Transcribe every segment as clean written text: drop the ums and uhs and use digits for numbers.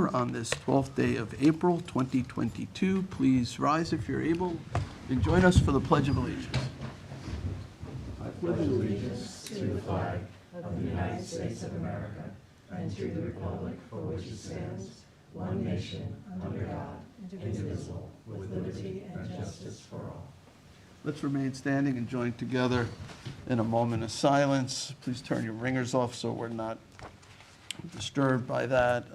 prayer on this 12th day of April 2022. Please rise if you're able and join us for the Pledge of Allegiance. I pledge allegiance to the flag of the United States of America and to the republic for which it stands, one nation, under God, indivisible, with liberty and justice for all. Let's remain standing and join together in a moment of silence. Please turn your ringers off so we're not disturbed by that.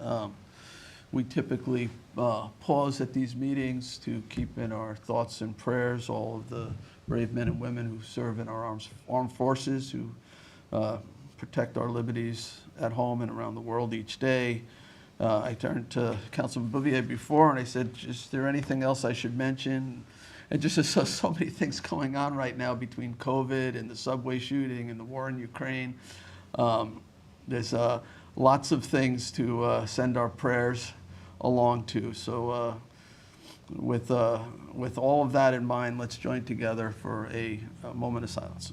We typically pause at these meetings to keep in our thoughts and prayers all of the brave men and women who serve in our armed forces, who protect our liberties at home and around the world each day. I turned to Councilman Bouvier before and I said, is there anything else I should mention? And just so many things going on right now between COVID and the subway shooting and the war in Ukraine. There's lots of things to send our prayers along to. So with all of that in mind, let's join together for a moment of silence.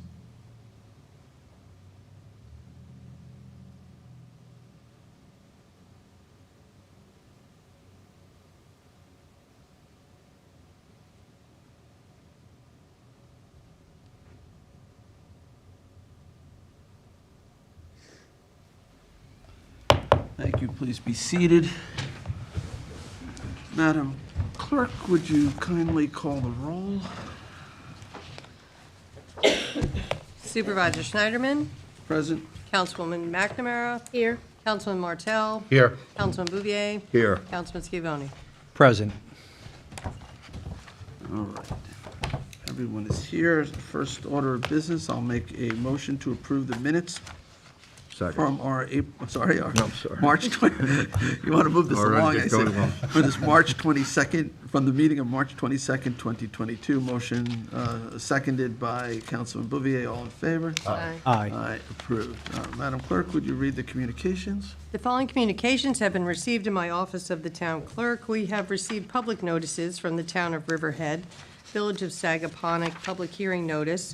Thank you. Please be seated. Madam Clerk, would you kindly call the roll? Supervisor Schneiderman. Present. Councilwoman McNamara. Here. Councilman Martell. Here. Councilman Bouvier. Here. Councilman Scavone. Present. All right. Everyone is here. First order of business, I'll make a motion to approve the minutes from our March 20, you want to move this along, I said, for this March 22nd, from the meeting of March 22nd, 2022. Motion seconded by Councilman Bouvier. All in favor? Aye. Aye, approved. Madam Clerk, would you read the communications? The following communications have been received in my office of the town clerk. We have received public notices from the town of Riverhead, Village of Sagaponack, public hearing notice,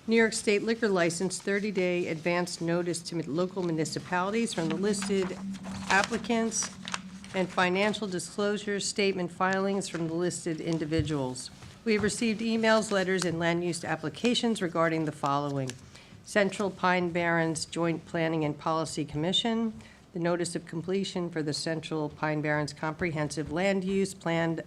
New York State liquor license 30-day advance notice to local municipalities from the listed applicants, and financial disclosure statement filings from the listed individuals. We have received emails, letters, and land use applications regarding the following: Central Pine Barrens Joint Planning and Policy Commission, the notice of completion for the Central Pine Barrens Comprehensive Land Use Plan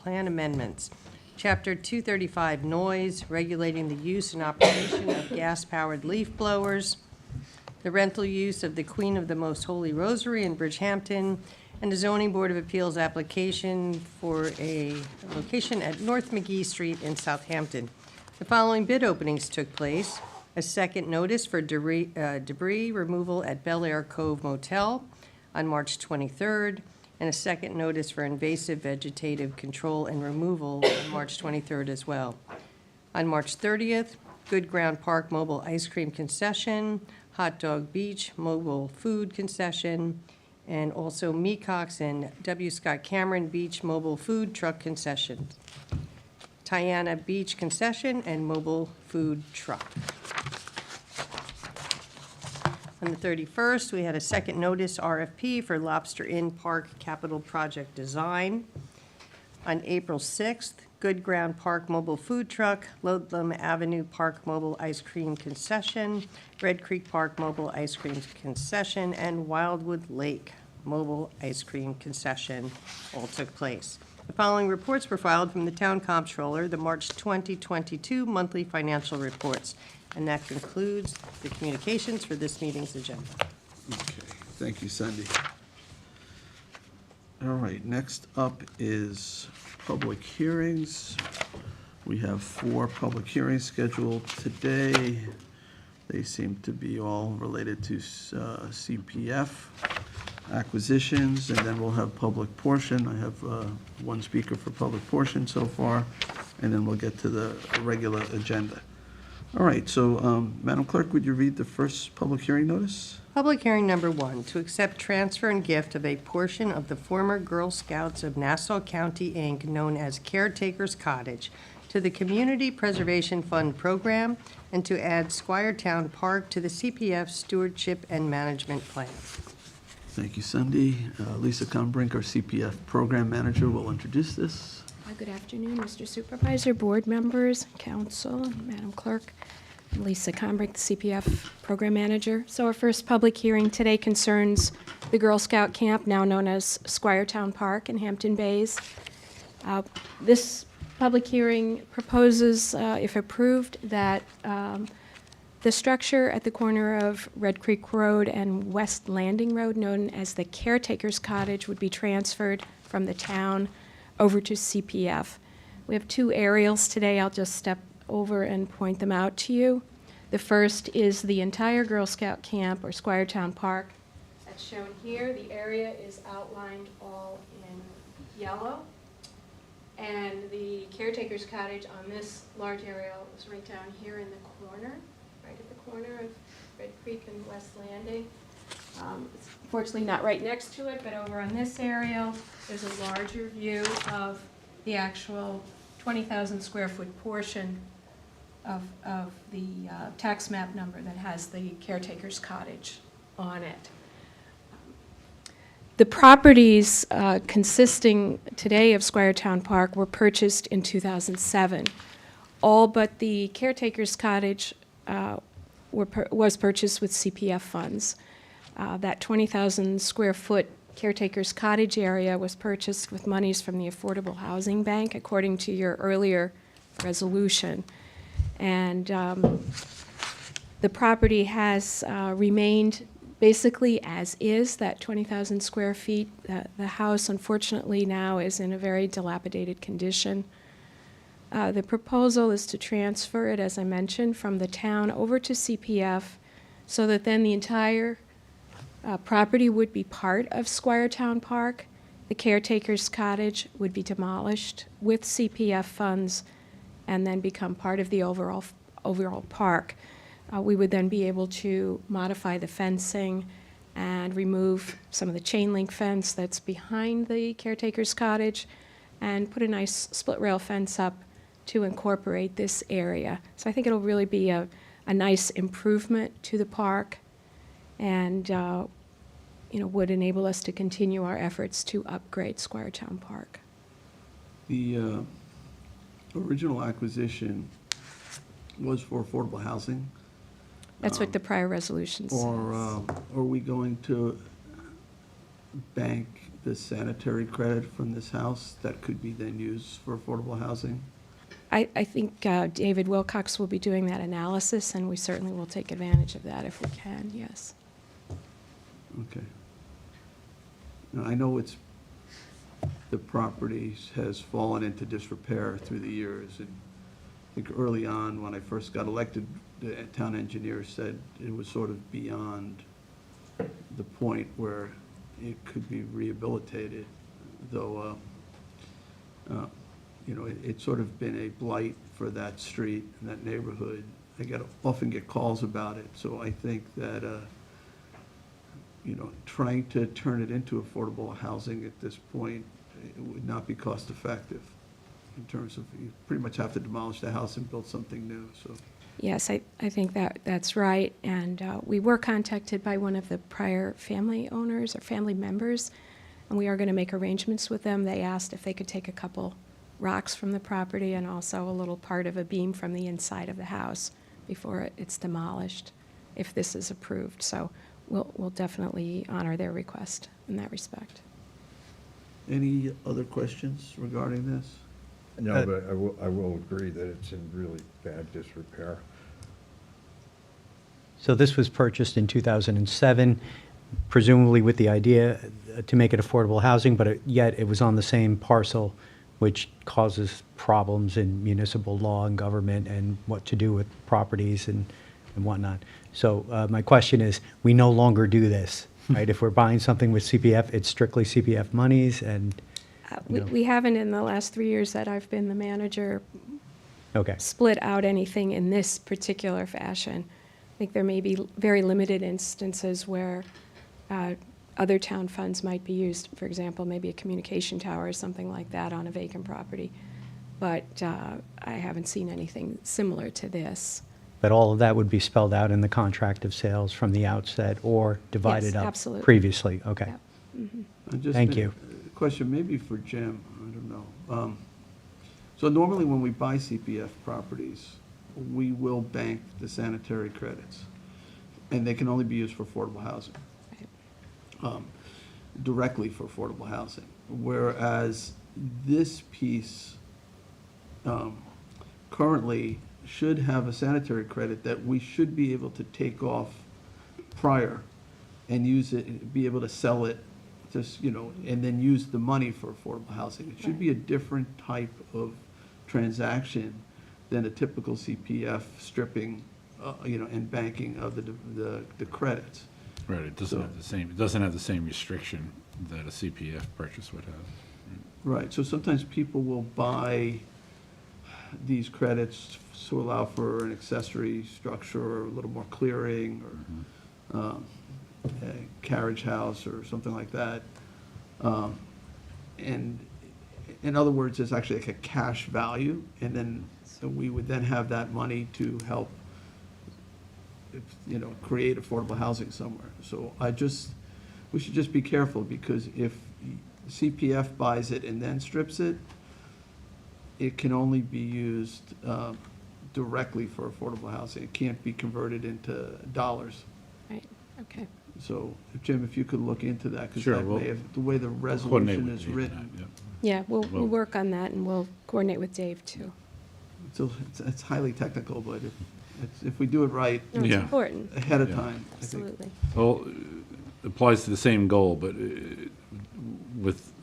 amendments, Chapter 235, noise, regulating the use and operation of gas-powered leaf blowers, the rental use of the Queen of the Most Holy Rosary in Bridgehampton, and a zoning board of appeals application for a location at North McGee Street in Southampton. The following bid openings took place: a second notice for debris removal at Bel Air Cove Motel on March 23rd, and a second notice for invasive vegetative control and removal on March 23rd as well. On March 30th, Good Ground Park Mobile Ice Cream Concession, Hot Dog Beach Mobile Food Concession, and also Mecox and W. Scott Cameron Beach Mobile Food Truck Concession, Tiana Beach Concession, and Mobile Food Truck. On the 31st, we had a second notice RFP for Lobster Inn Park Capital Project Design. On April 6th, Good Ground Park Mobile Food Truck, Ludlam Avenue Park Mobile Ice Cream Concession, Red Creek Park Mobile Ice Cream Concession, and Wildwood Lake Mobile Ice Cream Concession all took place. The following reports were filed from the Town Comptroller, the March 2022 monthly financial reports. And that concludes the communications for this meeting's agenda. Okay, thank you, Cindy. All right, next up is public hearings. We have 4 public hearings scheduled today. They seem to be all related to CPF acquisitions, and then we'll have public portion. I have 1 speaker for public portion so far, and then we'll get to the regular agenda. All right, so Madam Clerk, would you read the first public hearing notice? Public hearing number 1, to accept transfer and gift of a portion of the former Girl Scouts of Nassau County, Inc., known as Caretakers Cottage, to the Community Preservation Fund program, and to add Squiretown Park to the CPF Stewardship and Management Plan. Thank you, Cindy. Lisa Combrink, our CPF Program Manager, will introduce this. Good afternoon, Mr. Supervisor, board members, council, and Madam Clerk. I'm Lisa Combrink, the CPF Program Manager. So our first public hearing today concerns the Girl Scout Camp, now known as Squiretown Park in Hampton Bays. This public hearing proposes, if approved, that the structure at the corner of Red Creek Road and West Landing Road, known as the Caretakers Cottage, would be transferred from the town over to CPF. We have two aerials today. I'll just step over and point them out to you. The first is the entire Girl Scout camp, or Squiretown Park. That's shown here. The area is outlined all in yellow. And the Caretaker's Cottage on this large aerial is right down here in the corner, right at the corner of Red Creek and West Landing. It's fortunately not right next to it, but over on this aerial, there's a larger view of the actual 20,000 square foot portion of the tax map number that has the Caretaker's Cottage on it. The properties consisting today of Squiretown Park were purchased in 2007. All but the Caretaker's Cottage was purchased with CPF funds. That 20,000 square foot Caretaker's Cottage area was purchased with monies from the Affordable Housing Bank, according to your earlier resolution. And the property has remained basically as is, that 20,000 square feet. The house, unfortunately, now is in a very dilapidated condition. The proposal is to transfer it, as I mentioned, from the town over to CPF, so that then the entire property would be part of Squiretown Park. The Caretaker's Cottage would be demolished with CPF funds and then become part of the overall park. We would then be able to modify the fencing and remove some of the chain link fence that's behind the Caretaker's Cottage and put a nice split rail fence up to incorporate this area. So I think it'll really be a nice improvement to the park, and would enable us to continue our efforts to upgrade Squiretown Park. The original acquisition was for affordable housing. That's what the prior resolution says. Or are we going to bank the sanitary credit from this house that could be then used for affordable housing? I think David Wilcox will be doing that analysis, and we certainly will take advantage of that if we can, yes. Okay. Now, I know the property has fallen into disrepair through the years, and I think early on, when I first got elected, the town engineer said it was sort of beyond the point where it could be rehabilitated, though, it's sort of been a blight for that street and that neighborhood. I often get calls about it, so I think that, trying to turn it into affordable housing at this point, it would not be cost effective in terms of, you pretty much have to demolish the house and build something new, so. Yes, I think that's right, and we were contacted by one of the prior family owners or family members, and we are going to make arrangements with them. They asked if they could take a couple rocks from the property and also a little part of a beam from the inside of the house before it's demolished, if this is approved. So we'll definitely honor their request in that respect. Any other questions regarding this? No, but I will agree that it's in really bad disrepair. So this was purchased in 2007, presumably with the idea to make it affordable housing, but yet it was on the same parcel, which causes problems in municipal law and government and what to do with properties and whatnot. So my question is, we no longer do this, right? If we're buying something with CPF, it's strictly CPF monies, and We haven't, in the last 3 years that I've been the manager, okay. split out anything in this particular fashion. I think there may be very limited instances where other town funds might be used, for example, maybe a communication tower or something like that on a vacant property. But I haven't seen anything similar to this. But all of that would be spelled out in the contract of sales from the outset or divided up absolutely. previously? Okay. Yep. Thank you. Question maybe for Jim, I don't know. So normally when we buy CPF properties, we will bank the sanitary credits, and they can only be used for affordable housing. Directly for affordable housing. Whereas this piece currently should have a sanitary credit that we should be able to take off prior and use it, be able to sell it, just, and then use the money for affordable housing. It should be a different type of transaction than a typical CPF stripping, and banking of the credits. Right, it doesn't have the same, it doesn't have the same restriction that a CPF purchase would have. Right, so sometimes people will buy these credits to allow for an accessory structure or a little more clearing or a carriage house or something like that. And in other words, it's actually like a cash value, and then so we would then have that money to help, create affordable housing somewhere. So we should just be careful, because if CPF buys it and then strips it, it can only be used directly for affordable housing. It can't be converted into dollars. Right, okay. So, Jim, if you could look into that, because Sure, that we'll- may have, the way the Coordinate resolution with is Dave on written, that, Yeah, we'll Well- work on that, and we'll coordinate with Dave, too. it's highly technical, but if we do it right No, it's Yeah. important, ahead of Yeah. time, I think. absolutely. Well, it applies to the same goal, but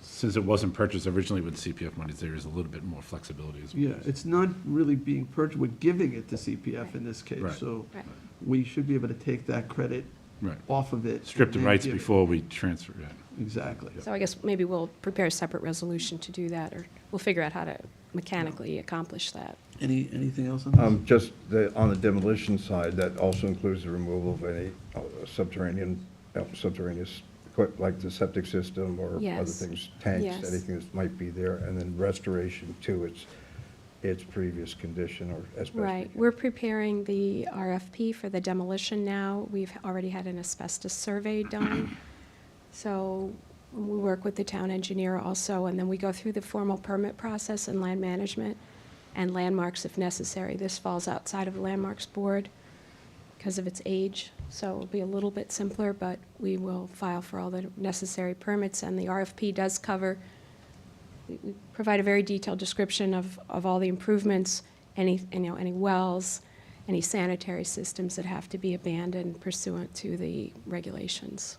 since it wasn't purchased originally with CPF monies, there is a little bit more flexibility as well. Yeah, it's not really being purchased, we're giving it to CPF in this case, Right. so Right. we should be able to take that credit Right. off of it. Strip the and rights give it. before we transfer it. Exactly. So I guess maybe we'll prepare a separate resolution to do that, or we'll figure out how to mechanically accomplish that. Anything else on this? Just on the demolition side, that also includes the removal of any subterraneous, like the septic system or other Yes. things, tanks, Yes. anything that might be there, and then restoration to its previous condition or as best we Right, can. we're preparing the RFP for the demolition now. We've already had an asbestos survey done. So we work with the town engineer also, and then we go through the formal permit process and land management and landmarks if necessary. This falls outside of the landmarks board because of its age, so it'll be a little bit simpler, but we will file for all the necessary permits, and the RFP does cover, we provide a very detailed description of all the improvements, any wells, any sanitary systems that have to be abandoned pursuant to the regulations.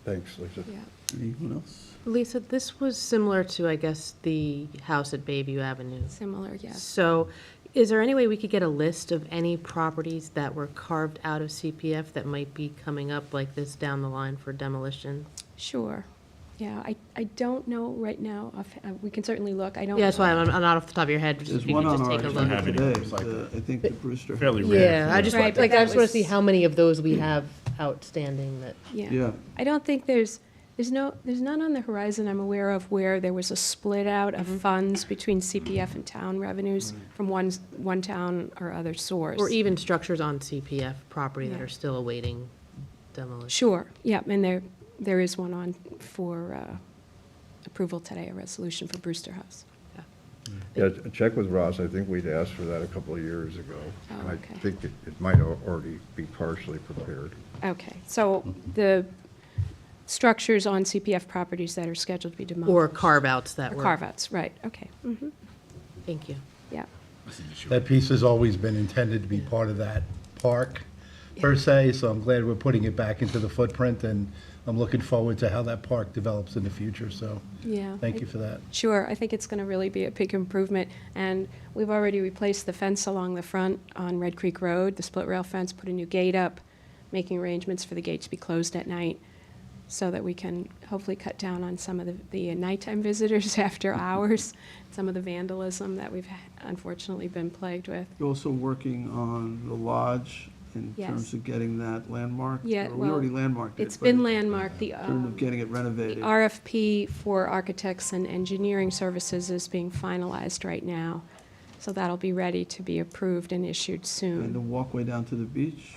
Thanks, Lisa. Yeah. Anyone else? Lisa, this was similar to, I guess, the house at Bayview Avenue. Similar, yes. So is there any way we could get a list of any properties that were carved out of CPF that might be coming up like this down the line for demolition? Sure. Yeah, I don't know right now. We can certainly look. I don't. Yeah, that's why I'm not off the top of your head, just There's if you one could on just our take a agenda look. Have any today, recycled. I think the Brewster. Fairly rare. Yeah, I just, Right, but like, I that just want to see was- how many of those we have outstanding that. Yeah. I don't think there's none on the horizon I'm aware of where there was a split out of funds between CPF and town revenues from one town or other source. Or even structures on CPF property that Yeah. are still awaiting demolition. Sure, yeah, and there is one on for approval today, a resolution for Brewster House. Yeah, check with Ross, I think we'd asked for that a couple of years ago. Oh, And okay. I think it might already be partially prepared. Okay, so the structures on CPF properties that are scheduled to be demolished. Or carve-outs that Or were. carve-outs, right, okay, Thank you. yeah. That piece has always been intended to be part of that park, per se, so I'm glad we're putting it back into the footprint, and I'm looking forward to how that park develops in the future, so Yeah. thank you for that. Sure, I think it's going to really be a big improvement, and we've already replaced the fence along the front on Red Creek Road, the split rail fence, put a new gate up, making arrangements for the gate to be closed at night, so that we can hopefully cut down on some of the nighttime visitors after hours, some of the vandalism that we've unfortunately been plagued with. You're also working on the lodge in Yes. terms of getting that landmarked? Yeah, Or we well, already landmarked it. It's but been landmarked, the In terms of getting it renovated. RFP for architects and engineering services is being finalized right now. So that'll be ready to be approved and issued And the soon. walkway down to the beach?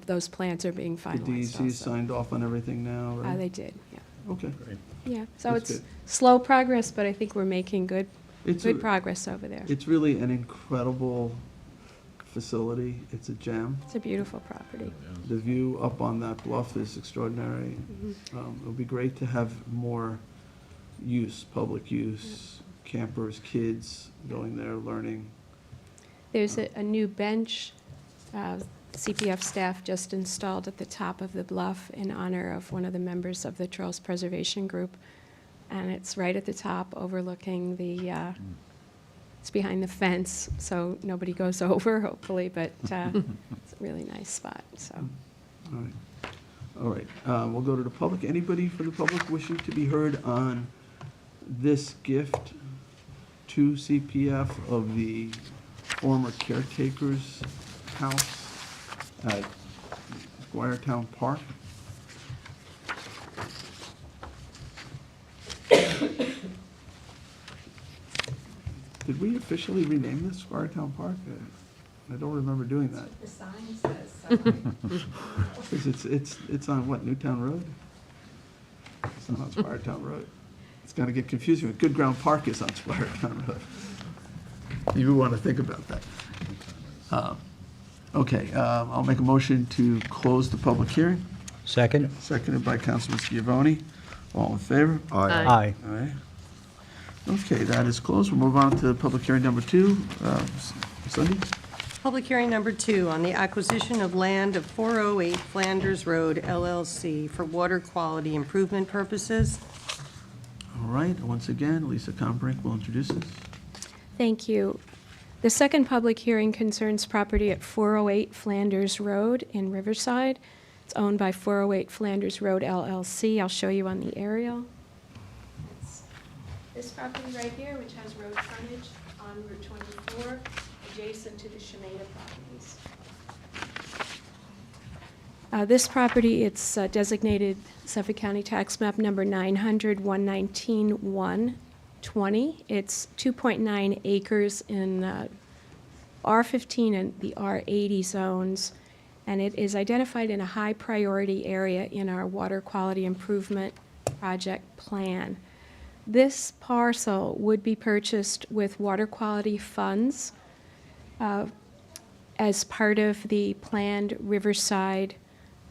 Those plans are being The finalized DEC also. signed off on everything now, right? They did, yeah. Okay. Yeah, so That's it's good. slow progress, but I think we're making good It's progress over there. It's really an incredible facility. It's a gem. It's a beautiful property. The view up on that bluff is extraordinary. It'll be great to have more use, public use, campers, kids going there, learning. There's a new bench CPF staff just installed at the top of the bluff in honor of one of the members of the Trails Preservation Group. And it's right at the top overlooking it's behind the fence, so nobody goes over, hopefully, but it's a really nice spot, so. All right. All right. We'll go to the public. Anybody from the public wishing to be heard on this gift to CPF of the former Caretakers house at Squiretown Park? Did we officially rename this Squiretown Park? I don't remember doing that. The sign says so. 'Cause it's on what, Newtown Road? It's not on Squiretown Road. It's gonna get confusing. with Good Ground Park is on Squiretown Road. You want to think about that. Okay, I'll make a motion to close the public hearing. Second? Seconded by Councilman Scavone. All in favor? Aye. All right. Okay, that is closed. We'll move on to public hearing number 2. Cindy? Public hearing number 2 on the acquisition of land of 408 Flanders Road LLC for water quality improvement purposes. All right, once again, Lisa Combrink will introduce us. Thank you. The second public hearing concerns property at 408 Flanders Road in Riverside. It's owned by 408 Flanders Road LLC. I'll show you on the aerial. It's this property right here, which has road frontage on Route 24, adjacent to the Gerrymander properties. This property, it's designated Suffolk County Tax Map number 900-119-120. It's 2.9 acres in R15 and the R80 zones, and it is identified in a high priority area in our water quality improvement project plan. This parcel would be purchased with water quality funds as part of the planned Riverside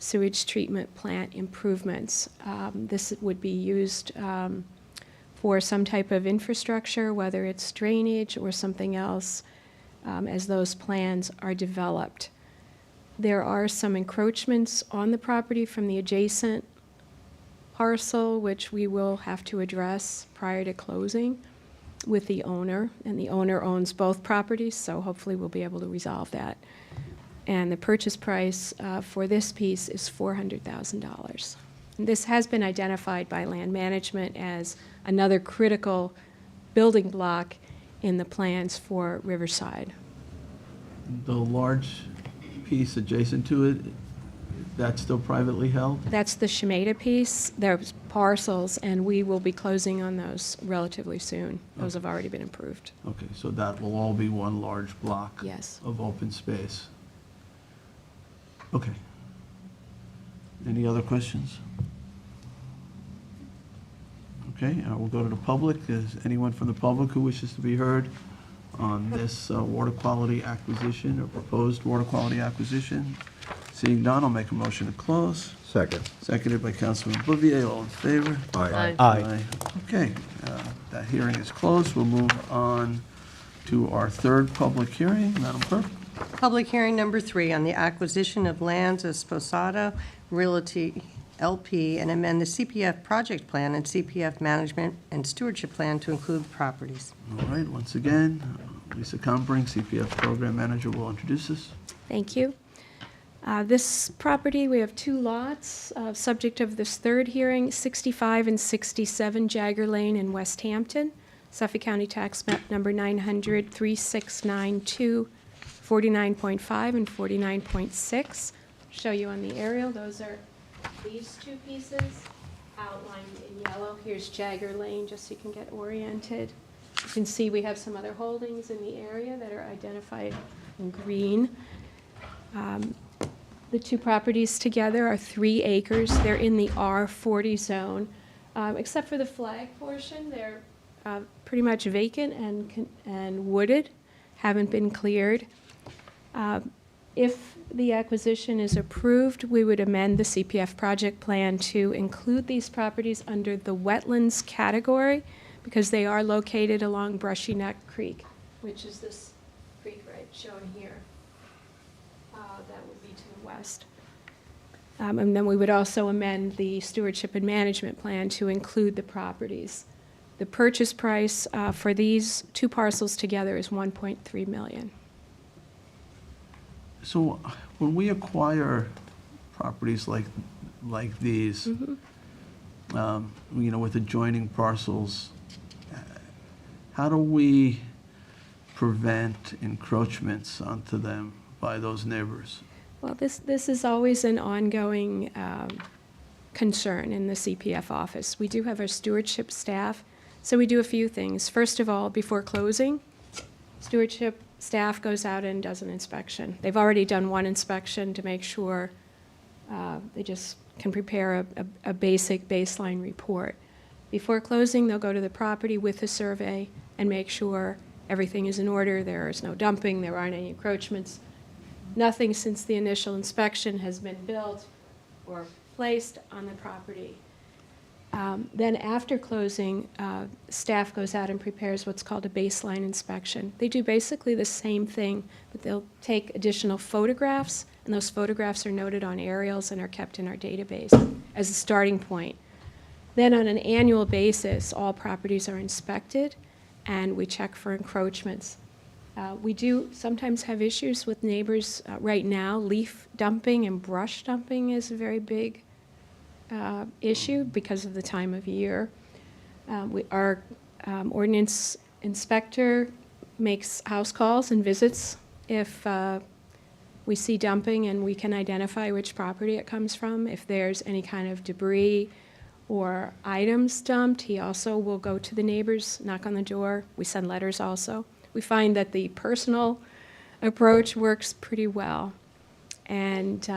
sewage treatment plant improvements. This would be used for some type of infrastructure, whether it's drainage or something else, as those plans are developed. There are some encroachments on the property from the adjacent parcel, which we will have to address prior to closing with the owner, and the owner owns both properties, so hopefully we'll be able to resolve that. And the purchase price for this piece is $400,000. This has been identified by land management as another critical building block in the plans for Riverside. The large piece adjacent to it, that's still privately held? That's the Gerrymander piece. There's parcels, and we will be closing on those relatively soon. Those have already been approved. Okay, so that will all be one large block? Yes. Of open space? Okay. Any other questions? Okay, we'll go to the public. Is anyone from the public who wishes to be heard on this water quality acquisition or proposed water quality acquisition? Seeing none, I'll make a motion to close. Second. Seconded by Councilman Bouvier. All in favor? Aye. Aye. Okay, that hearing is closed. We'll move on to our third public hearing. Madam Clerk? Public hearing number 3 on the acquisition of lands of Sposata Realty LP and amend the CPF project plan and CPF management and stewardship plan to include properties. All right, once again, Lisa Combrink, CPF Program Manager, will introduce us. Thank you. This property, we have 2 lots, subject of this third hearing, 65 and 67 Jagger Lane in West Hampton, Suffolk County Tax Map number 900-3692, 49.5 and 49.6. Show you on the aerial, those are these 2 pieces outlined in yellow. Here's Jagger Lane, just so you can get oriented. You can see we have some other holdings in the area that are identified in green. The two properties together are 3 acres. They're in the R40 zone. Except for the flag portion, they're pretty much vacant and wooded, haven't been cleared. If the acquisition is approved, we would amend the CPF project plan to include these properties under the wetlands category because they are located along Brushy Neck Creek, which is this creek right shown here. That would be to the west. And then we would also amend the stewardship and management plan to include the properties. The purchase price for these two parcels together is $1.3 million. So when we acquire properties like these, with adjoining parcels, how do we prevent encroachments onto them by those neighbors? Well, this is always an ongoing concern in the CPF office. We do have our stewardship staff, so we do a few things. First of all, before closing, stewardship staff goes out and does an inspection. They've already done one inspection to make sure they just can prepare a basic baseline report. Before closing, they'll go to the property with a survey and make sure everything is in order, there is no dumping, there aren't any encroachments. Nothing since the initial inspection has been built or placed on the property. Then after closing, staff goes out and prepares what's called a baseline inspection. They do basically the same thing, but they'll take additional photographs, and those photographs are noted on aerials and are kept in our database as a starting point. Then on an annual basis, all properties are inspected, and we check for encroachments. We do sometimes have issues with neighbors. Right now, leaf dumping and brush dumping is a very big issue because of the time of year. Our ordinance inspector makes house calls and visits if we see dumping and we can identify which property it comes from. If there's any kind of debris or items dumped, he also will go to the neighbors, knock on the door. We send letters also. We find that the personal approach works pretty well. And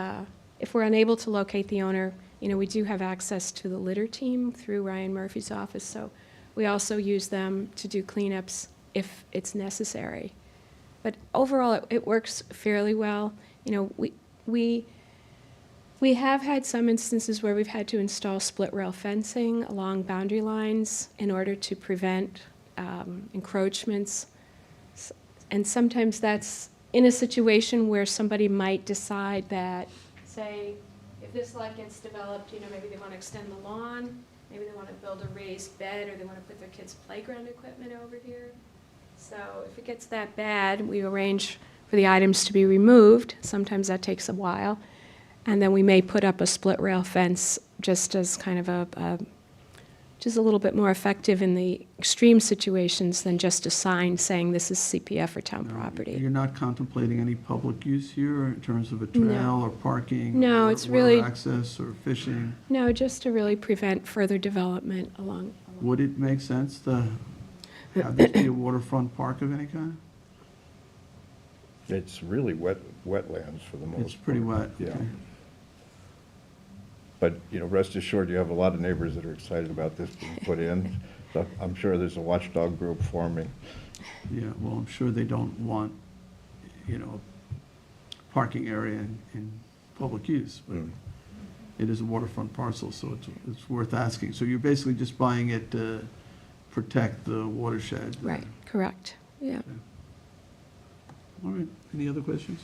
if we're unable to locate the owner, we do have access to the litter team through Ryan Murphy's office, so we also use them to do cleanups if it's necessary. But overall, it works fairly well. We have had some instances where we've had to install split rail fencing along boundary lines in order to prevent encroachments. And sometimes that's in a situation where somebody might decide that, say, if this lot gets developed, maybe they want to extend the lawn, maybe they want to build a raised bed, or they want to put their kids' playground equipment over here. So if it gets that bad, we arrange for the items to be removed. Sometimes that takes a while. And then we may put up a split rail fence just as kind of just a little bit more effective in the extreme situations than just a sign saying this is CPF or town property. You're not contemplating any public use here in terms of a trail No. or parking? No, or it's water really- access or fishing? No, just to really prevent further development along. Would it make sense to have this be a waterfront park of any kind? It's really wetlands for the most part. It's pretty wet. Yeah. okay. But, rest assured, you have a lot of neighbors that are excited about this being put in. So I'm sure there's a watchdog group forming. Yeah, well, I'm sure they don't want, parking area in public use, but it is a waterfront parcel, so it's worth asking. So you're basically just buying it to protect the watershed? Right, correct, yeah. All right, any other questions?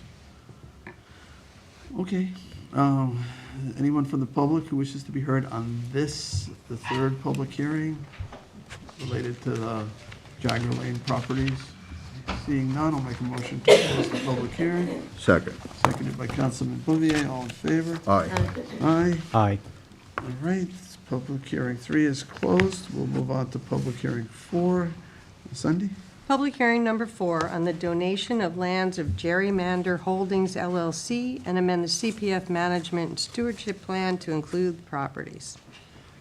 Okay, anyone from the public who wishes to be heard on this, the third public hearing related to the Jagger Lane properties? Seeing none, I'll make a motion to close the public hearing. Second. Seconded by Councilman Bouvier, all in favor? Aye. Aye. Aye. All right, public hearing 3 is closed. We'll move on to public hearing 4. Cindy? Public hearing number 4 on the donation of lands of Gerrymander Holdings LLC and amend the CPF management and stewardship plan to include the properties.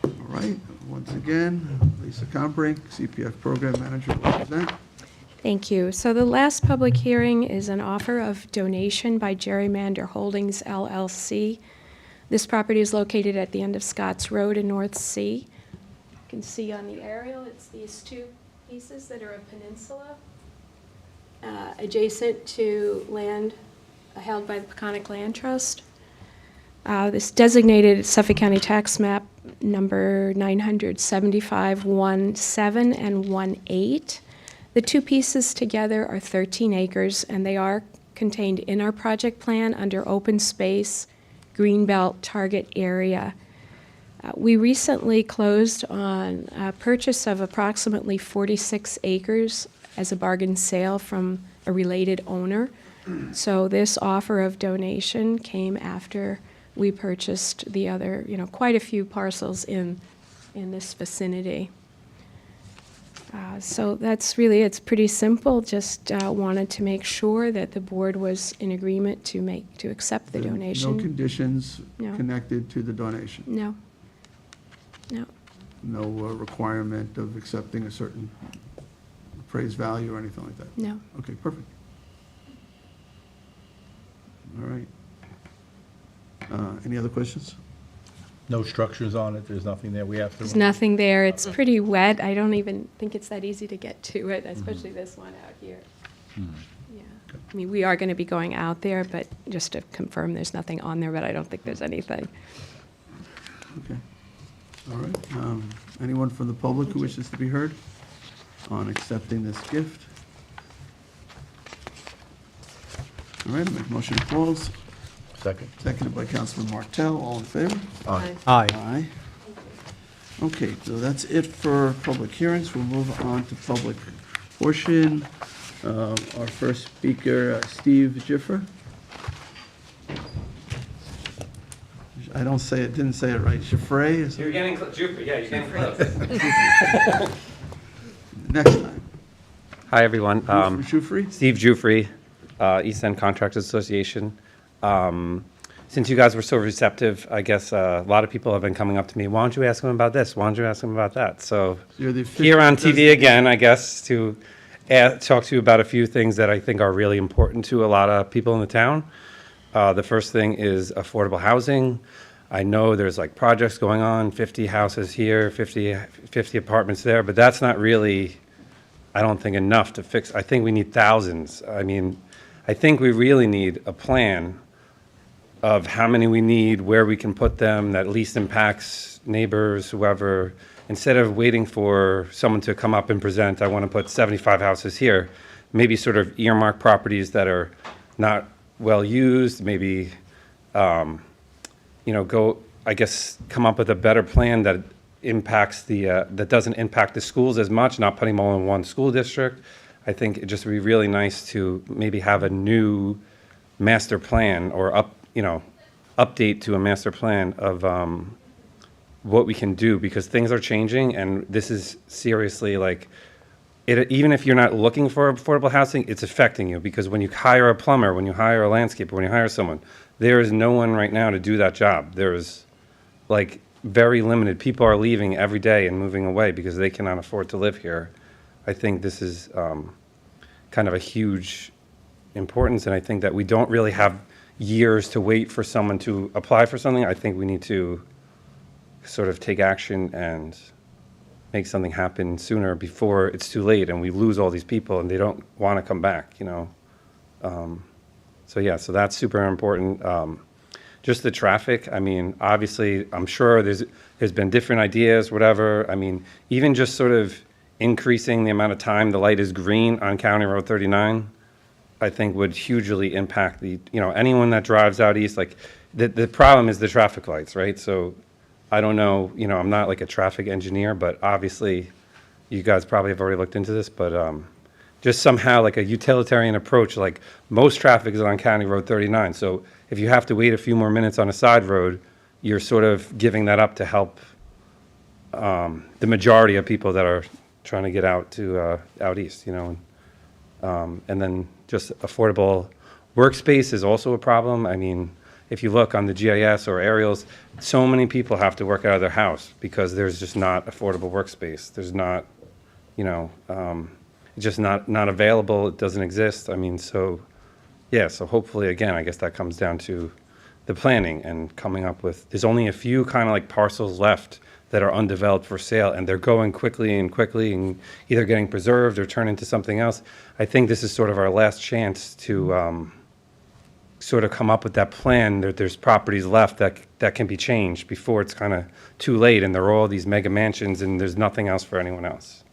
All right, once again, Lisa Combrink, CPF Program Manager, will present. Thank you. So the last public hearing is an offer of donation by Gerrymander Holdings LLC. This property is located at the end of Scotts Road in North Sea. You can see on the aerial, it's these two pieces that are a peninsula adjacent to land held by the Peconic Land Trust. This designated Suffolk County Tax Map number 975-17 and 18. The two pieces together are 13 acres, and they are contained in our project plan under open space, greenbelt target area. We recently closed on a purchase of approximately 46 acres as a bargain sale from a related owner. So this offer of donation came after we purchased the other, quite a few parcels in this vicinity. So that's really, it's pretty simple, just wanted to make sure that the board was in agreement to accept the donation. No conditions No. connected to the donation? No. No. No requirement of accepting a certain appraised value or anything like that? No. Okay, perfect. All right. Any other questions? No structures on it, there's nothing there we have to. There's nothing there. It's pretty wet. I don't even think it's that easy to get to it, especially this one out here. Yeah. I mean, we are going to be going out there, but just to confirm, there's nothing on there, but I don't think there's anything. Okay. All right. Anyone from the public who wishes to be heard on accepting this gift? All right, I make a motion to close. Second. Seconded by Councilman Martell. All in favor? Aye. Aye. Aye. Okay, so that's it for public hearings. We'll move on to public portion. Our first speaker, Steve Gifford. I didn't say it right. Giffray? Is You're it? getting Jupiter, yeah, you're getting close. Next time. Hi, everyone. Giffrey? Steve Jufrey, East End Contractors Association. Since you guys were so receptive, I guess a lot of people have been coming up to me, why don't you ask them about this? Why don't you ask them about that? So You're the here on official TV again, I guess, to talk to you about a few things that I think are really important to a lot of people in the town. The first thing is affordable housing. I know there's like projects going on, 50 houses here, 50 apartments there, but that's not really, I don't think, enough to fix. I think we need thousands. I mean, I think we really need a plan of how many we need, where we can put them, that least impacts neighbors, whoever. Instead of waiting for someone to come up and present, I want to put 75 houses here, maybe sort of earmark properties that are not well used, maybe, come up with a better plan that impacts that doesn't impact the schools as much, not putting them all in one school district. I think it'd just be really nice to maybe have a new master plan or update to a master plan of what we can do, because things are changing, and this is seriously like, even if you're not looking for affordable housing, it's affecting you, because when you hire a plumber, when you hire a landscaper, when you hire someone, there is no one right now to do that job. There's like very limited. People are leaving every day and moving away because they cannot afford to live here. I think this is kind of a huge importance, and I think that we don't really have years to wait for someone to apply for something. I think we need to sort of take action and make something happen sooner before it's too late and we lose all these people and they don't want to come back, So that's super important. Just the traffic, I mean, obviously, I'm sure there's been different ideas, whatever. I mean, even just sort of increasing the amount of time the light is green on County Road 39, I think would hugely impact anyone that drives out east. Like, the problem is the traffic lights, right? So I don't know, I'm not like a traffic engineer, but obviously you guys probably have already looked into this, but just somehow like a utilitarian approach, like most traffic is on County Road 39. So if you have to wait a few more minutes on a side road, you're sort of giving that up to help the majority of people that are trying to get out to out east, and then just affordable workspace is also a problem. I mean, if you look on the GIS or aerials, so many people have to work out of their house because there's just not affordable workspace. There's not, it's just not available. It doesn't exist. I mean, so, yeah, so hopefully, again, I guess that comes down to the planning and coming up with, there's only a few kind of like parcels left that are undeveloped for sale, and they're going quickly and either getting preserved or turned into something else. I think this is sort of our last chance to sort of come up with that plan. There's properties left that can be changed before it's kind of too late, and they're all these mega mansions, and there's nothing else for anyone else.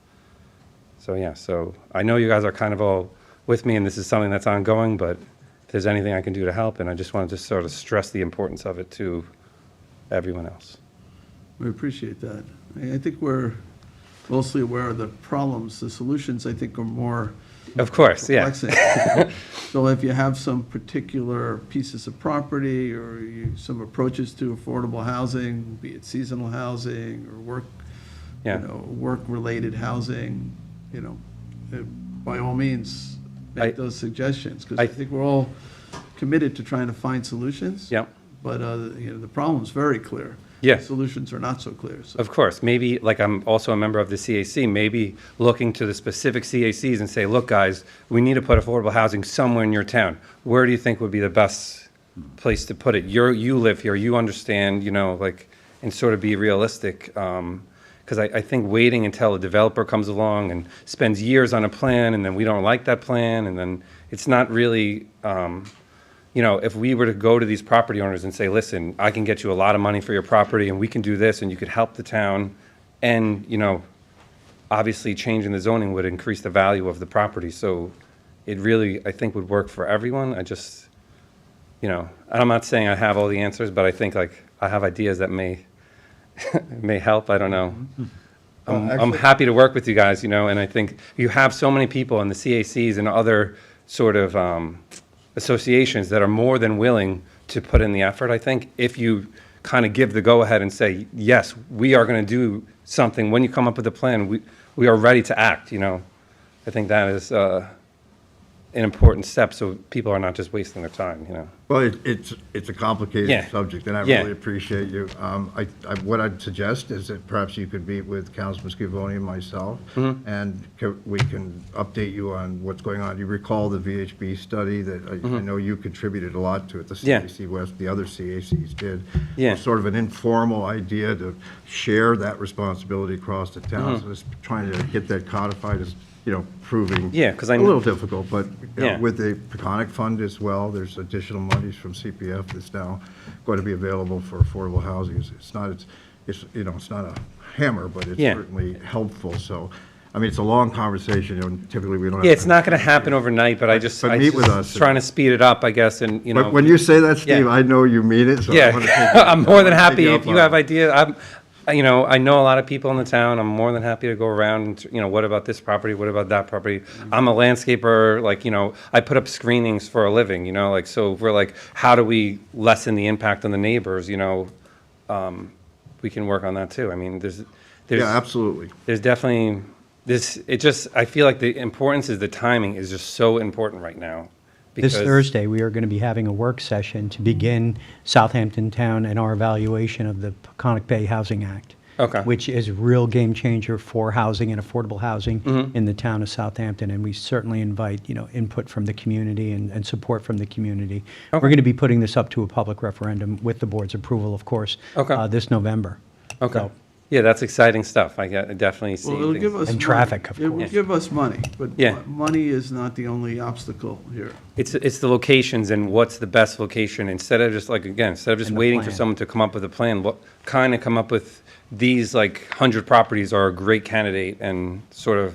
So, yeah, so I know you guys are kind of all with me, and this is something that's ongoing, but if there's anything I can do to help, and I just wanted to sort of stress the importance of it to everyone else. We appreciate that. I think we're mostly aware of the problems. The solutions, I think, are more Of course, yeah. perplexing. So if you have some particular pieces of property or some approaches to affordable housing, be it seasonal housing or Yeah. work-related housing, by all means, make those suggestions. Because I think we're all committed to trying to find solutions. Yeah. But, the problem's very clear. Yeah. The solutions are not so clear. So Of course, maybe, like I'm also a member of the CAC, maybe looking to the specific CACs and say, look, guys, we need to put affordable housing somewhere in your town. Where do you think would be the best place to put it? You live here, you understand, and sort of be realistic. Because I think waiting until a developer comes along and spends years on a plan, and then we don't like that plan, and then it's not really, if we were to go to these property owners and say, listen, I can get you a lot of money for your property, and we can do this, and you could help the town, and, obviously changing the zoning would increase the value of the property. So it really, I think, would work for everyone. I just, and I'm not saying I have all the answers, but I think, I have ideas that may help. I don't know. I'm actually- happy to work with you guys, and I think you have so many people in the CACs and other sort of associations that are more than willing to put in the effort, I think, if you kind of give the go-ahead and say, yes, we are going to do something. When you come up with a plan, we are ready to act, I think that is an important step, so people are not just wasting their time, Well, it's a complicated Yeah. subject, and I Yeah. really appreciate you. What I'd suggest is that perhaps you could meet with Councilman Scavone and myself, Mm-hmm. and we can update you on what's going on. You recall the VHB study that I know you contributed a lot to it, the Mm-hmm. Yeah. CAC West, the other CACs did. Yeah. It was sort of an informal idea to share that responsibility across the town, Mm-hmm. so just trying to get that codified is, proving Yeah, 'cause I a know- little difficult, but Yeah. with the Peconic Fund as well, there's additional monies from CPF that's now going to be available for affordable housing. It's not a hammer, but it's Yeah. certainly helpful. So, I mean, it's a long conversation, typically we don't have. Yeah, it's not going to happen overnight, but I just meet with us. trying to speed it up, I guess, and, But when you say that, Steve, Yeah. I know you mean it, so I want to take. Yeah, I'm more than I wanna happy take if up you on have it. ideas. I know a lot of people in the town. I'm more than happy to go around and, what about this property? What about that property? I'm a landscaper, I put up screenings for a living, so if we're how do we lessen the impact on the neighbors, we can work on that too. I mean, there's Yeah, absolutely. there's definitely I feel like the importance is the timing is just so important right now. This because- Thursday, we are going to be having a work session to begin Southampton Town and our evaluation of the Peconic Bay Housing Act. Okay. Which is a real game changer for housing and affordable housing Mm-hmm. in the town of Southampton. And we certainly invite, input from the community and support from the community. We're going to be putting this up to a public referendum with the board's approval, of course, Okay. this November. Okay. So- Yeah, that's exciting stuff. I definitely see Well, it'll things. give us And money. traffic, of It will course. give us money, but Yeah. money is not the only obstacle here. It's the locations and what's the best location, instead of just instead of just And the waiting for plan. someone to come up with a plan, what kind of come up with these 100 properties are a great candidate and sort of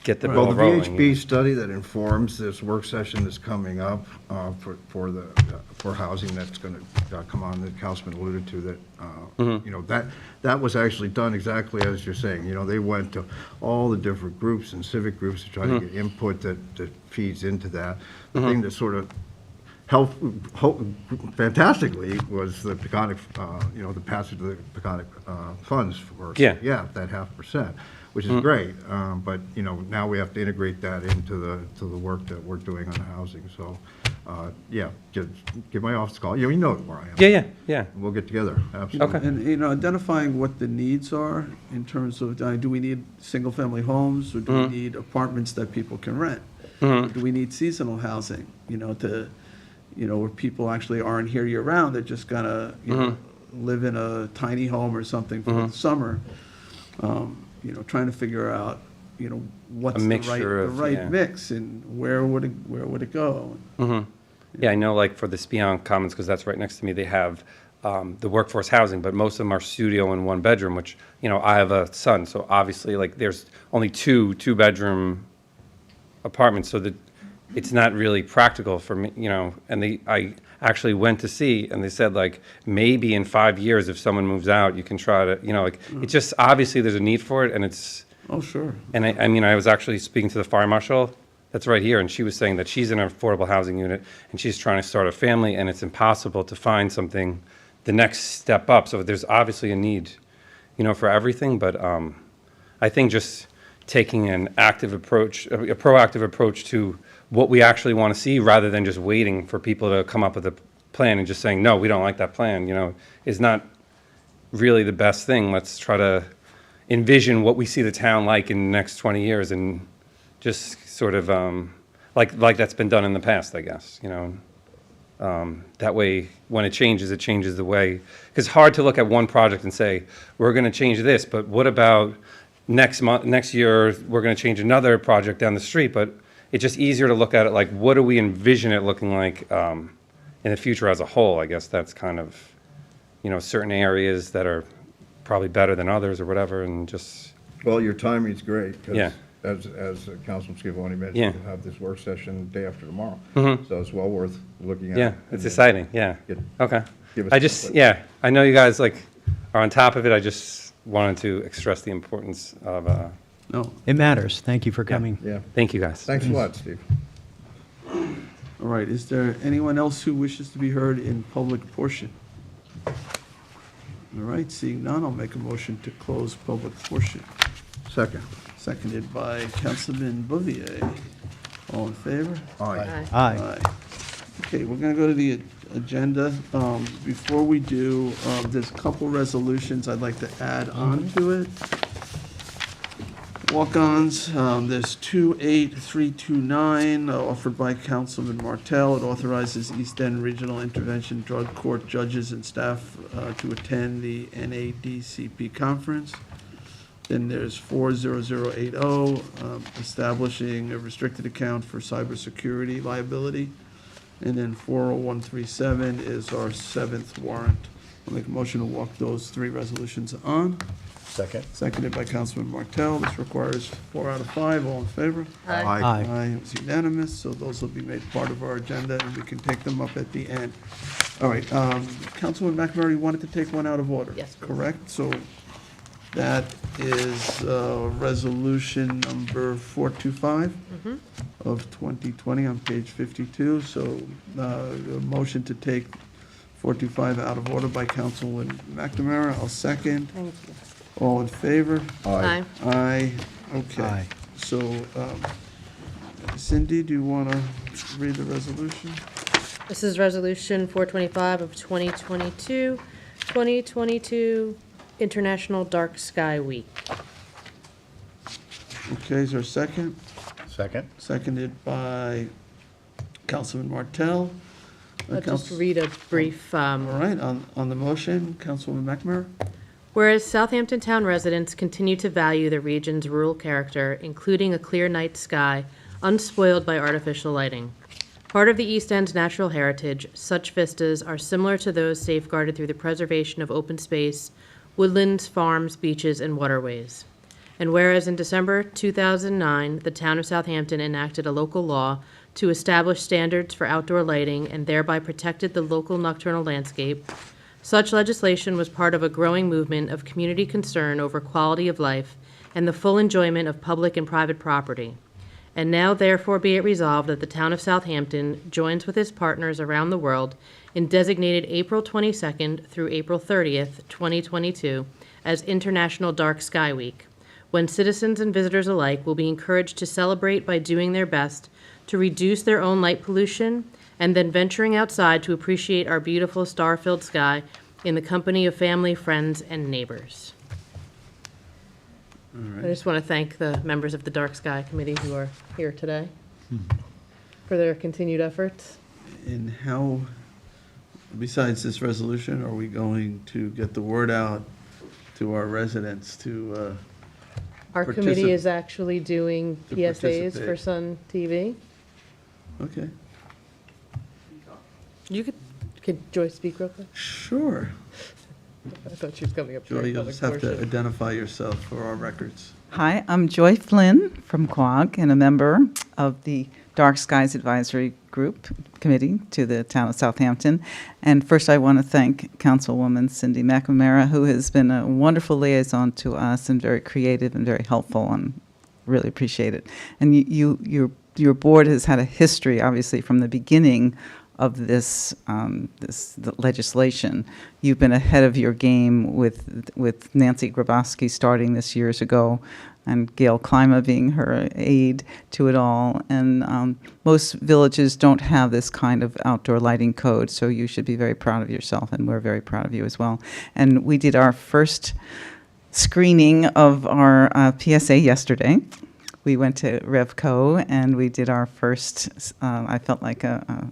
get the Well, ball the rolling. VHB study that informs this work session that's coming up for housing that's going to come on, that Councilman alluded to, that, that was actually done exactly as you're saying. They went to all the different groups and civic groups to try to get input that feeds into that. The thing that sort of helped fantastically was the Peconic, the passage of the Peconic funds for Yeah. that 0.5%, which is great. But now we have to integrate that into the work that we're doing on housing. So yeah, give my office a call. You know where I am. Yeah, yeah. We'll get together, absolutely. Okay. And, identifying what the needs are in terms of, do we need single-family homes, or do we need apartments that people can rent? Or do we need seasonal housing, where people actually aren't here year-round, they're just gonna, live in a tiny home or something for the summer? Trying to figure out, what's the mixture of, right yeah. mix, and where would it go? Yeah, I know, like, for the Spion Commons, because that's right next to me, they have the workforce housing, but most of them are studio and one bedroom, which, I have a son, so obviously, like, there's only two-bedroom apartments, so that it's not really practical for me, and I actually went to see, and they said, like, maybe in 5 years, if someone moves out, you can try to, it's just, obviously, there's a need for it, and it's, Oh, sure. and I was actually speaking to the fire marshal that's right here, and she was saying that she's in an affordable housing unit, and she's trying to start a family, and it's impossible to find something the next step up. So there's obviously a need, for everything, but I think just taking an active approach, a proactive approach to what we actually want to see, rather than just waiting for people to come up with a plan and just saying, no, we don't like that plan, is not really the best thing. Let's try to envision what we see the town like in the next 20 years, and just sort of like that's been done in the past, I guess. That way, when it changes the way. Because it's hard to look at one project and say, we're going to change this, but what about next year, we're going to change another project down the street? But it's just easier to look at it like, what do we envision it looking like in the future as a whole? I guess that's kind of, certain areas that are probably better than others or whatever, and just, Well, your timing's great, Yeah. because as Councilman Scavone mentioned, Yeah. we'll have this work session day after tomorrow. So it's well worth looking at. yeah, it's exciting, yeah. Get- Okay. give us I just, input. yeah, I know you guys, like, are on top of it. I just wanted to express the importance of, No. It matters. Thank you for coming. Yeah, thank you, guys. thanks a lot, Steve. All right, is there anyone else who wishes to be heard in public portion? All right, seeing none, I'll make a motion to close public portion. Second. Seconded by Councilman Bouvier. All in favor? Aye. Aye. Okay, we're going to go to the agenda. Before we do, there's a couple resolutions I'd like to add on to it. Walk-ons, there's 28329, offered by Councilman Martell. It authorizes East End Regional Intervention Drug Court judges and staff to attend the NADCP conference. Then there's 40080, establishing a restricted account for cybersecurity liability. And then 40137 is our 7th warrant. I'll make a motion to walk those three resolutions on. Second. Seconded by Councilman Martell. This requires 4 out of 5. All in favor? Aye. It was unanimous, so those will be made part of our agenda, and we can take them up at the end. All right, Councilman McNamara, you wanted to take one out of order? Yes, please. Correct? So that is resolution number 425 of 2020 on page 52. So a motion to take 425 out of order by Councilman McNamara. I'll second. Thank you. All in favor? Aye. Aye, okay. Aye. So, Cindy, do you want to read the resolution? This is Resolution 425 of 2022 International Dark Sky Week. Okay, is there a second? Second. Seconded by Councilman Martell. I'll just read a brief All right, on the motion, Councilwoman McNamara? Whereas Southampton town residents continue to value the region's rural character, including a clear night sky, unspoiled by artificial lighting. Part of the East End's natural heritage, such vistas are similar to those safeguarded through the preservation of open space, woodlands, farms, beaches, and waterways. And whereas in December 2009, the town of Southampton enacted a local law to establish standards for outdoor lighting and thereby protected the local nocturnal landscape, such legislation was part of a growing movement of community concern over quality of life and the full enjoyment of public and private property. And now therefore be it resolved that the town of Southampton joins with its partners around the world in designated April 22nd through April 30th, 2022 as International Dark Sky Week, when citizens and visitors alike will be encouraged to celebrate by doing their best to reduce their own light pollution and then venturing outside to appreciate our beautiful star-filled sky in the company of family, friends, and neighbors. I just want to thank the members of the Dark Sky Committee who are here today for their continued efforts. And how, besides this resolution, are we going to get the word out to our residents to, Our committee Particip- is actually doing to PSAs for participate. Sun TV. okay, You could Joy speak real quick? sure. I thought she was coming up. Joy, during you'll public just have to portion. identify yourself for our records. Hi, I'm Joy Flynn from Quogue and a member of the Dark Skies Advisory Group Committee to the town of Southampton. And first, I want to thank Councilwoman Cindy McNamara, who has been a wonderful liaison to us and very creative and very helpful, and really appreciate it. And your board has had a history, obviously, from the beginning of this the legislation. You've been ahead of your game with Nancy Grabowski starting this years ago, and Gail Klima being her aide to it all. And most villages don't have this kind of outdoor lighting code, so you should be very proud of yourself, and we're very proud of you as well. And we did our first screening of our PSA yesterday. We went to Revco, and we did our first, I felt like a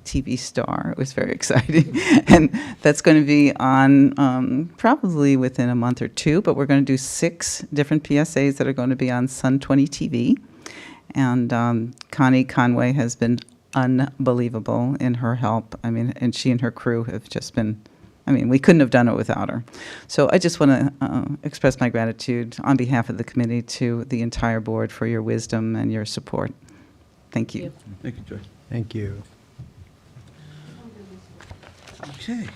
TV star. It was very exciting. And that's going to be on probably within a month or two, but we're going to do 6 different PSAs that are going to be on Sun 20 TV. And Connie Conway has been unbelievable in her help. I mean, and she and her crew have just been, I mean, we couldn't have done it without her. So I just want to express my gratitude on behalf of the committee to the entire board for your wisdom and your support. Thank you. Thank you, Joy. Thank you. Okay,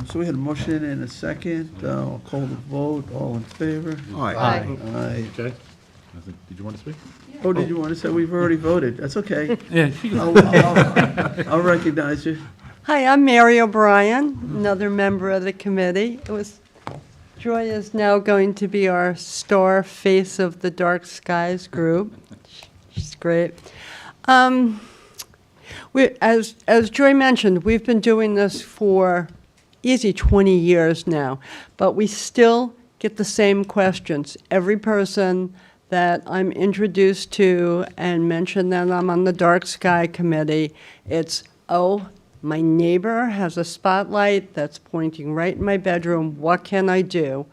so we had a motion and a second. I'll call the vote. All in favor? Aye. Aye. Okay. I think, did you want to speak? Oh, did you want to say? We've already voted. That's okay. Yeah, she can. I'll recognize you. Hi, I'm Mary O'Brien, another member of the committee. Joy is now going to be our star face of the Dark Skies group. She's great. As Joy mentioned, we've been doing this for easy 20 years now, but we still get the same questions. Every person that I'm introduced to and mention that I'm on the Dark Sky Committee, it's, oh, my neighbor has a spotlight that's pointing right in my bedroom. What can I do?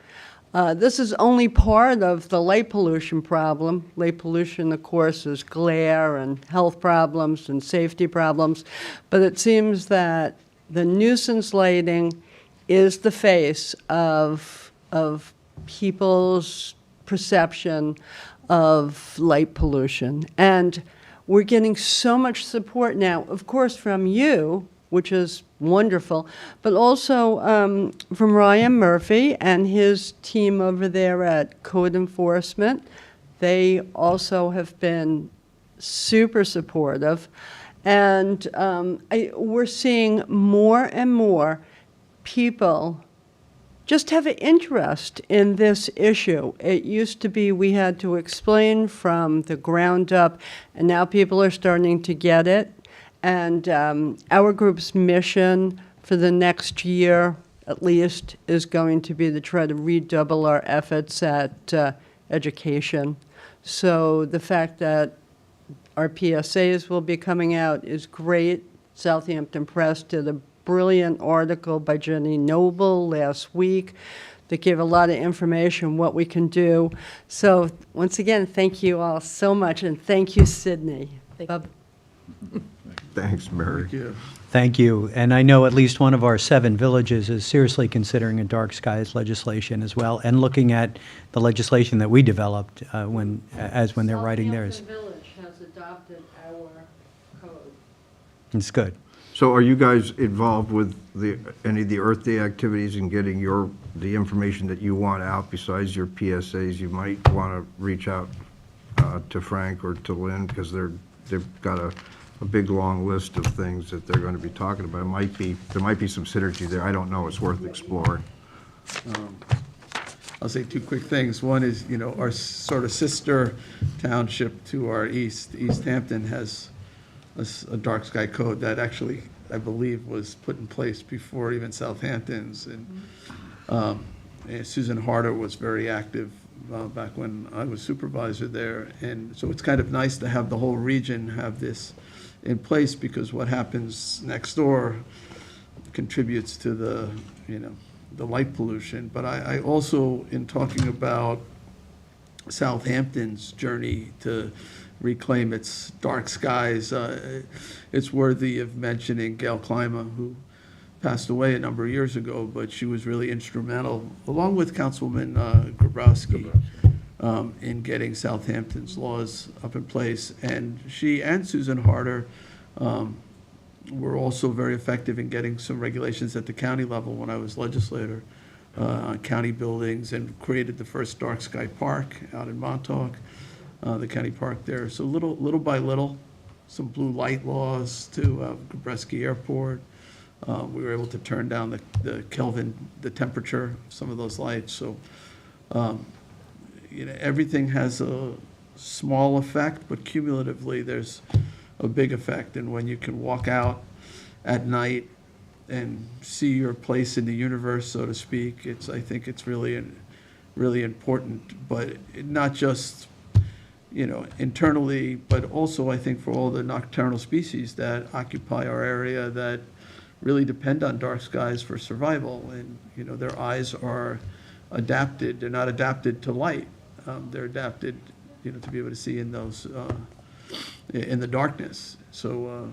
This is only part of the light pollution problem. Light pollution, of course, is glare and health problems and safety problems. But it seems that the nuisance lighting is the face of people's perception of light pollution. And we're getting so much support now, of course, from you, which is wonderful, but also from Ryan Murphy and his team over there at Code Enforcement. They also have been super supportive. And we're seeing more and more people just have an interest in this issue. It used to be we had to explain from the ground up, and now people are starting to get it. And our group's mission for the next year, at least, is going to be to try to redouble our efforts at education. So the fact that our PSAs will be coming out is great. Southampton Press did a brilliant article by Jenny Noble last week that gave a lot of information what we can do. So once again, thank you all so much, and thank you, Sydney. Thanks, Mary. Thank you. Thank you. And I know at least one of our 7 villages is seriously considering a dark skies legislation as well, and looking at the legislation that we developed when they're writing theirs. Southampton Village has adopted our code. It's good. So are you guys involved with any of the Earth Day activities and getting the information that you want out besides your PSAs? You might want to reach out to Frank or to Lynn, because they've got a big, long list of things that they're going to be talking about. There might be some synergy there. I don't know. It's worth exploring. I'll say 2 quick things. One is, our sort of sister township to our east, East Hampton, has a dark sky code that actually, I believe, was put in place before even Southampton's. And Susan Harder was very active back when I was supervisor there. And so it's kind of nice to have the whole region have this in place, because what happens next door contributes to the, the light pollution. But I also, in talking about Southampton's journey to reclaim its dark skies, it's worthy of mentioning Gail Klima, who passed away a number of years ago, but she was really instrumental, along with Councilwoman Grabowski, in getting Southampton's laws up in place. And she and Susan Harder were also very effective in getting some regulations at the county level when I was legislator on county buildings, and created the first dark sky park out in Montauk, the county park there. So little by little, some blue light laws to Gabreski Airport. We were able to turn down the Kelvin, the temperature of some of those lights. So, everything has a small effect, but cumulatively there's a big effect. And when you can walk out at night and see your place in the universe, so to speak, I think it's really, really important. But not just, internally, but also I think for all the nocturnal species that occupy our area that really depend on dark skies for survival. And, their eyes are adapted. They're not adapted to light. They're adapted, to be able to see in those, in the darkness. So,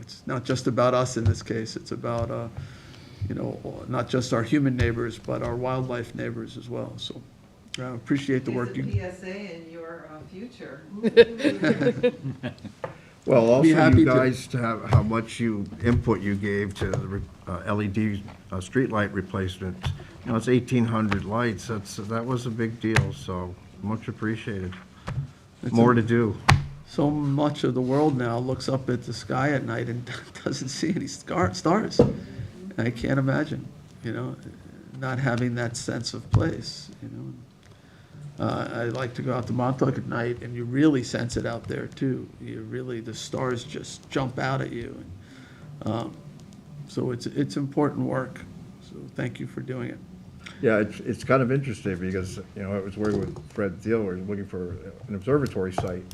it's not just about us in this case. It's about, not just our human neighbors, but our wildlife neighbors as well. So I appreciate the work you. It's a PSA in your future. Well, also, Be happy you to- guys, to have how much input you gave to the LED streetlight replacement. It's 1,800 lights. That was a big deal, so much appreciated. More to do. So much of the world now looks up at the sky at night and doesn't see any stars. I can't imagine, not having that sense of place, I like to go out to Montauk at night, and you really sense it out there too. The stars just jump out at you. So it's important work. So thank you for doing it. Yeah, it's kind of interesting because, I was working with Fred Thiel, we were looking for an observatory site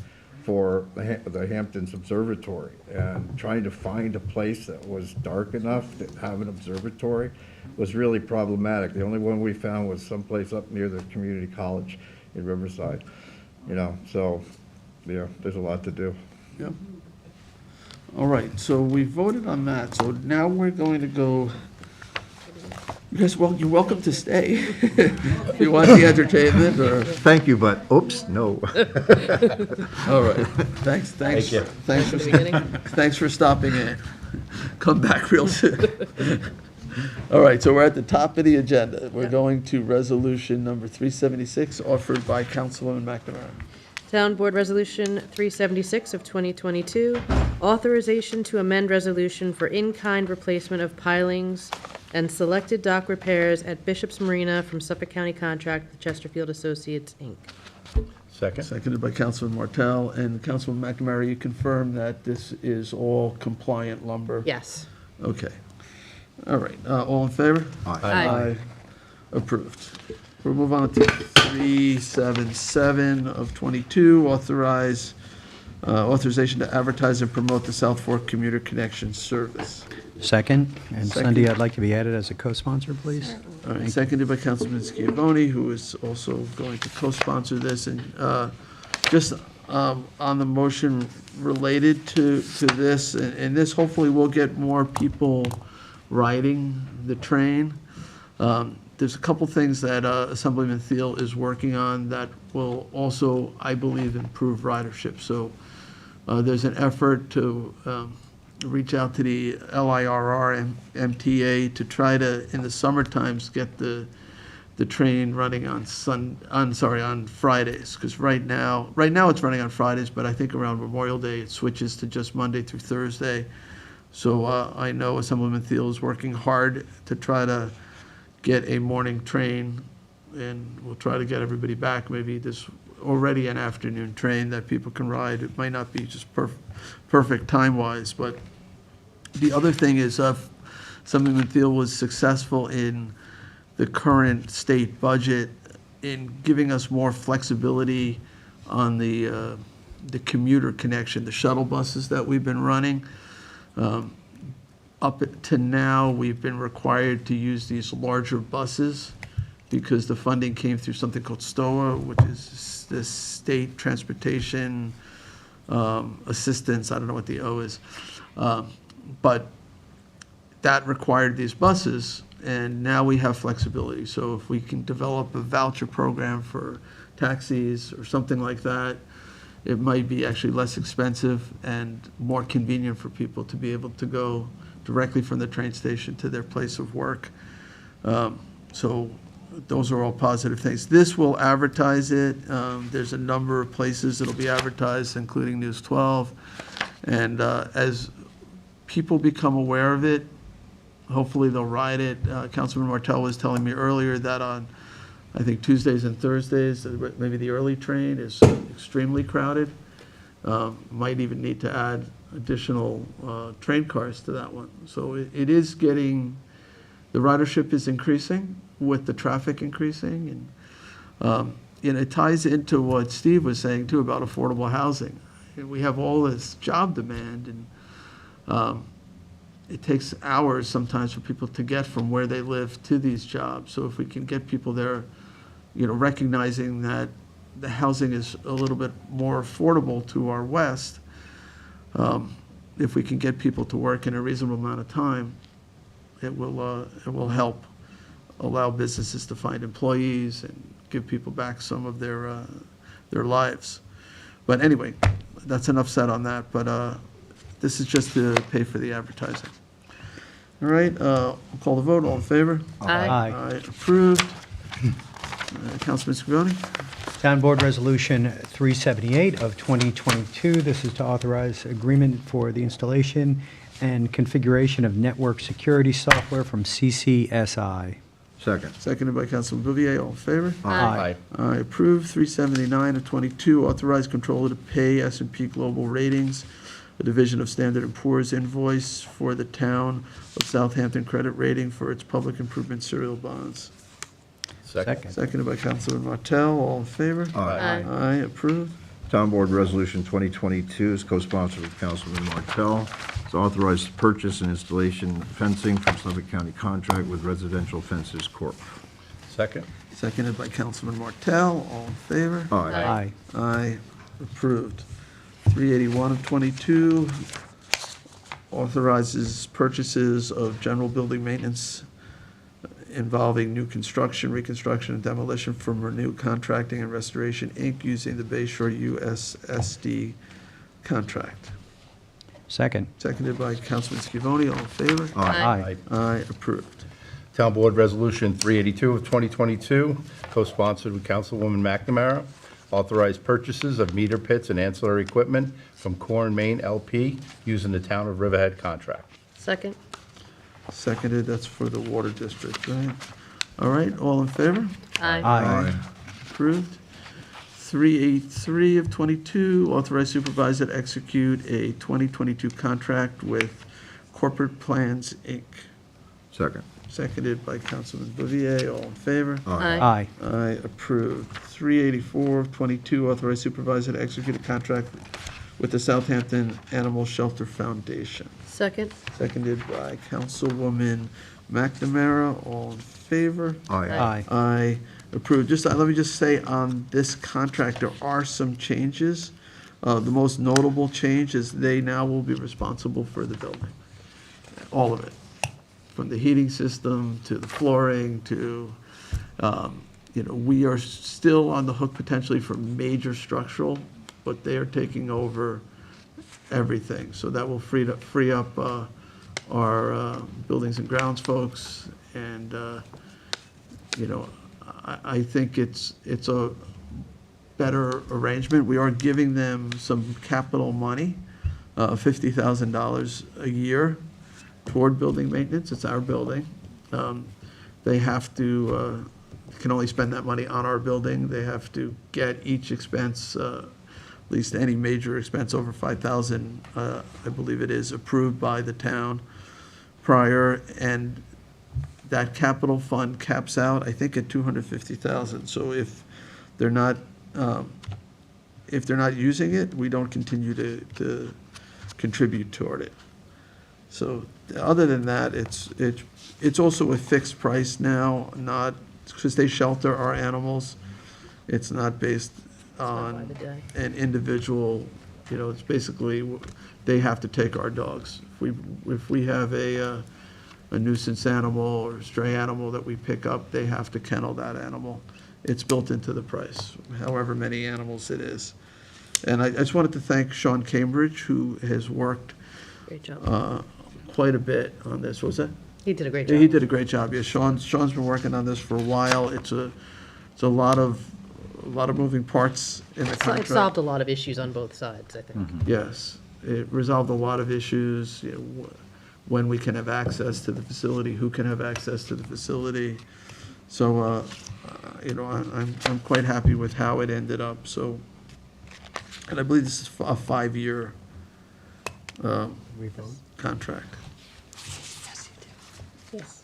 for the Hamptons Observatory, and trying to find a place that was dark enough to have an observatory was really problematic. The only one we found was someplace up near the community college in Riverside, so, there's a lot to do. Yep. All right, so we voted on that. So now we're going to go. You guys, you're welcome to stay if you want the entertainment, or. Thank you, but, oops, no. All right, thanks. Thanks for stopping in. Come back real soon. All right, so we're at the top of the agenda. We're going to resolution number 376, offered by Councilwoman McNamara. Town Board Resolution 376 of 2022, authorization to amend resolution for in-kind replacement of pilings and selected dock repairs at Bishop's Marina from Suffolk County Contract with Chesterfield Associates, Inc. Second. Seconded by Councilman Martell. And Councilman McNamara, you confirm that this is all compliant lumber? Yes. Okay. All right, all in favor? Aye. Approved. We'll move on to 377 of 22, authorization to advertise and promote the South Fork Commuter Connection Service. Second, and Second. Sunday, I'd like to be added as a co-sponsor, please. All right, seconded by Councilman Schiavone, who is also going to co-sponsor this. And just on the motion related to this, and this hopefully will get more people riding the train. There's a couple things that Assemblyman Thiel is working on that will also, I believe, improve ridership. So there's an effort to reach out to the LIRR and MTA to try to, in the summer times, get the train running on Fridays. Because right now it's running on Fridays, but I think around Memorial Day it switches to just Monday through Thursday. So I know Assemblyman Thiel is working hard to try to get a morning train, and we'll try to get everybody back maybe already an afternoon train that people can ride. It might not be just perfect time-wise, but the other thing is, something we feel was successful in the current state budget in giving us more flexibility on the commuter connection, the shuttle buses that we've been running. Up to now, we've been required to use these larger buses because the funding came through something called STOA, which is the State Transportation Assistance. I don't know what the O is. But that required these buses, and now we have flexibility. So if we can develop a voucher program for taxis or something like that, it might be actually less expensive and more convenient for people to be able to go directly from the train station to their place of work. So those are all positive things. This will advertise it. There's a number of places it'll be advertised, including News 12. And as people become aware of it, hopefully they'll ride it. Councilman Martell was telling me earlier that on, I think, Tuesdays and Thursdays, maybe the early train is extremely crowded. Might even need to add additional train cars to that one. So it is getting, the ridership is increasing with the traffic increasing. And it ties into what Steve was saying too about affordable housing. We have all this job demand, and it takes hours sometimes for people to get from where they live to these jobs. So if we can get people there, recognizing that the housing is a little bit more affordable to our west, if we can get people to work in a reasonable amount of time, it will help allow businesses to find employees and give people back some of their lives. But anyway, that's enough said on that. But this is just to pay for the advertising. All right, we'll call the vote. All in favor? Aye. Aye, approved. Councilman Scrivoni? Town Board Resolution 378 of 2022. This is to authorize agreement for the installation and configuration of network security software from CCSI. Second. Seconded by Councilman Bouvier. All in favor? Aye. Aye, approved. 379 of 22, authorize controller to pay S&P Global Ratings, a division of Standard & Poor's, invoice for the town of Southampton credit rating for its public improvement serial bonds. Second. Seconded by Councilman Martell. All in favor? Aye. Aye, approved. Town Board Resolution 2022 is co-sponsored with Councilman Martell. It's authorized to purchase and installation fencing from Suffolk County contract with Residential Fences Corp. Second. Seconded by Councilman Martell. All in favor? Aye. Aye, approved. 381 of 22, authorizes purchases of general building maintenance involving new construction, reconstruction, and demolition from Renew Contracting and Restoration, Inc., using the Bay Shore USSD contract. Second. Seconded by Councilman Scrivoni. All in favor? Aye. Aye, approved. Town Board Resolution 382 of 2022, co-sponsored with Councilwoman McNamara, authorized purchases of meter pits and ancillary equipment from Core & Main LP using the Town of Riverhead contract. Second. Seconded, that's for the water district, right? All right, all in favor? Aye. Approved. 383 of 22, authorize supervisor to execute a 2022 contract with Corporate Plans, Inc. Second. Seconded by Councilman Bouvier. All in favor? Aye. Aye, approved. 384 of 22, authorize supervisor to execute a contract with the Southampton Animal Shelter Foundation. Second. Seconded by Councilwoman McNamara. All in favor? Aye. Aye, approved. Just, let me just say on this contract, there are some changes. The most notable change is they now will be responsible for the building. All of it. From the heating system to the flooring to, we are still on the hook potentially for major structural, but they are taking over everything. So that will free up our buildings and grounds folks. And, I think it's a better arrangement. We are giving them some capital money, $50,000 a year toward building maintenance. It's our building. They have to can only spend that money on our building. They have to get each expense, at least any major expense over 5,000, I believe it is, approved by the town prior, and that capital fund caps out, I think, at 250,000. So if they're not using it, we don't continue to contribute toward it. So other than that, it's also a fixed price now, not, because they shelter our animals. It's not based not by on the day. an individual, it's basically, they have to take our dogs. If we have a nuisance animal or stray animal that we pick up, they have to kennel that animal. It's built into the price, however many animals it is. And I just wanted to thank Sean Cambridge, who has worked Great job. quite a bit on this. What was that? He did a great Yeah, job. he did a great job. Yeah, Sean's been working on this for a while. It's a lot of moving parts in the It contract. solved a lot of issues on both sides, I think. Yes, it resolved a lot of issues, when we can have access to the facility, who can have access to the facility. So, I'm quite happy with how it ended up, so. And I believe this is a 5-year contract. Yes.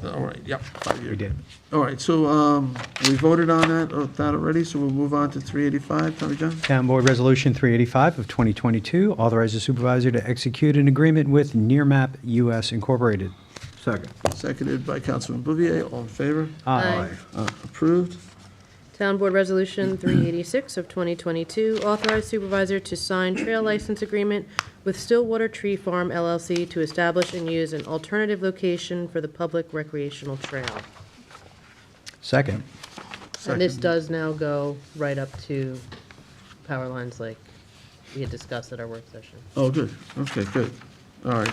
All right, yep, 5 years. We did. All right, so we voted on that already, so we'll move on to 385. Tommy John? Town Board Resolution 385 of 2022, authorize the supervisor to execute an agreement with Nearmap US Incorporated. Second. Seconded by Councilman Bouvier. All in favor? Aye. Approved. Town Board Resolution 386 of 2022, authorize supervisor to sign trail license agreement with Stillwater Tree Farm LLC to establish and use an alternative location for the public recreational trail. Second. And this does now go right up to power lines like we had discussed at our work session. Oh, good. Okay, good. All right,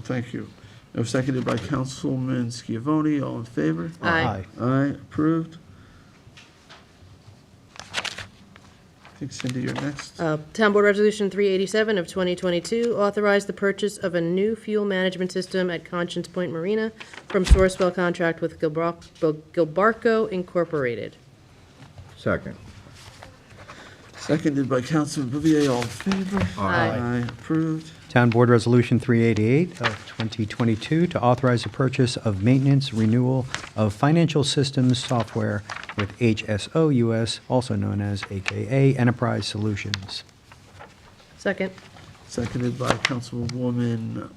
thank you. It was seconded by Councilman Schiavone. All in favor? Aye. Aye, approved. I think Cindy, you're next. Town Board Resolution 387 of 2022, authorize the purchase of a new fuel management system at Conscience Point Marina from Sourcewell contract with Gilbarco Incorporated. Second. Seconded by Councilman Bouvier. All in favor? Aye. Approved. Town Board Resolution 388 of 2022 to authorize the purchase of maintenance renewal of financial systems software with HSO US, also known as AKA Enterprise Solutions. Second. Seconded by Councilwoman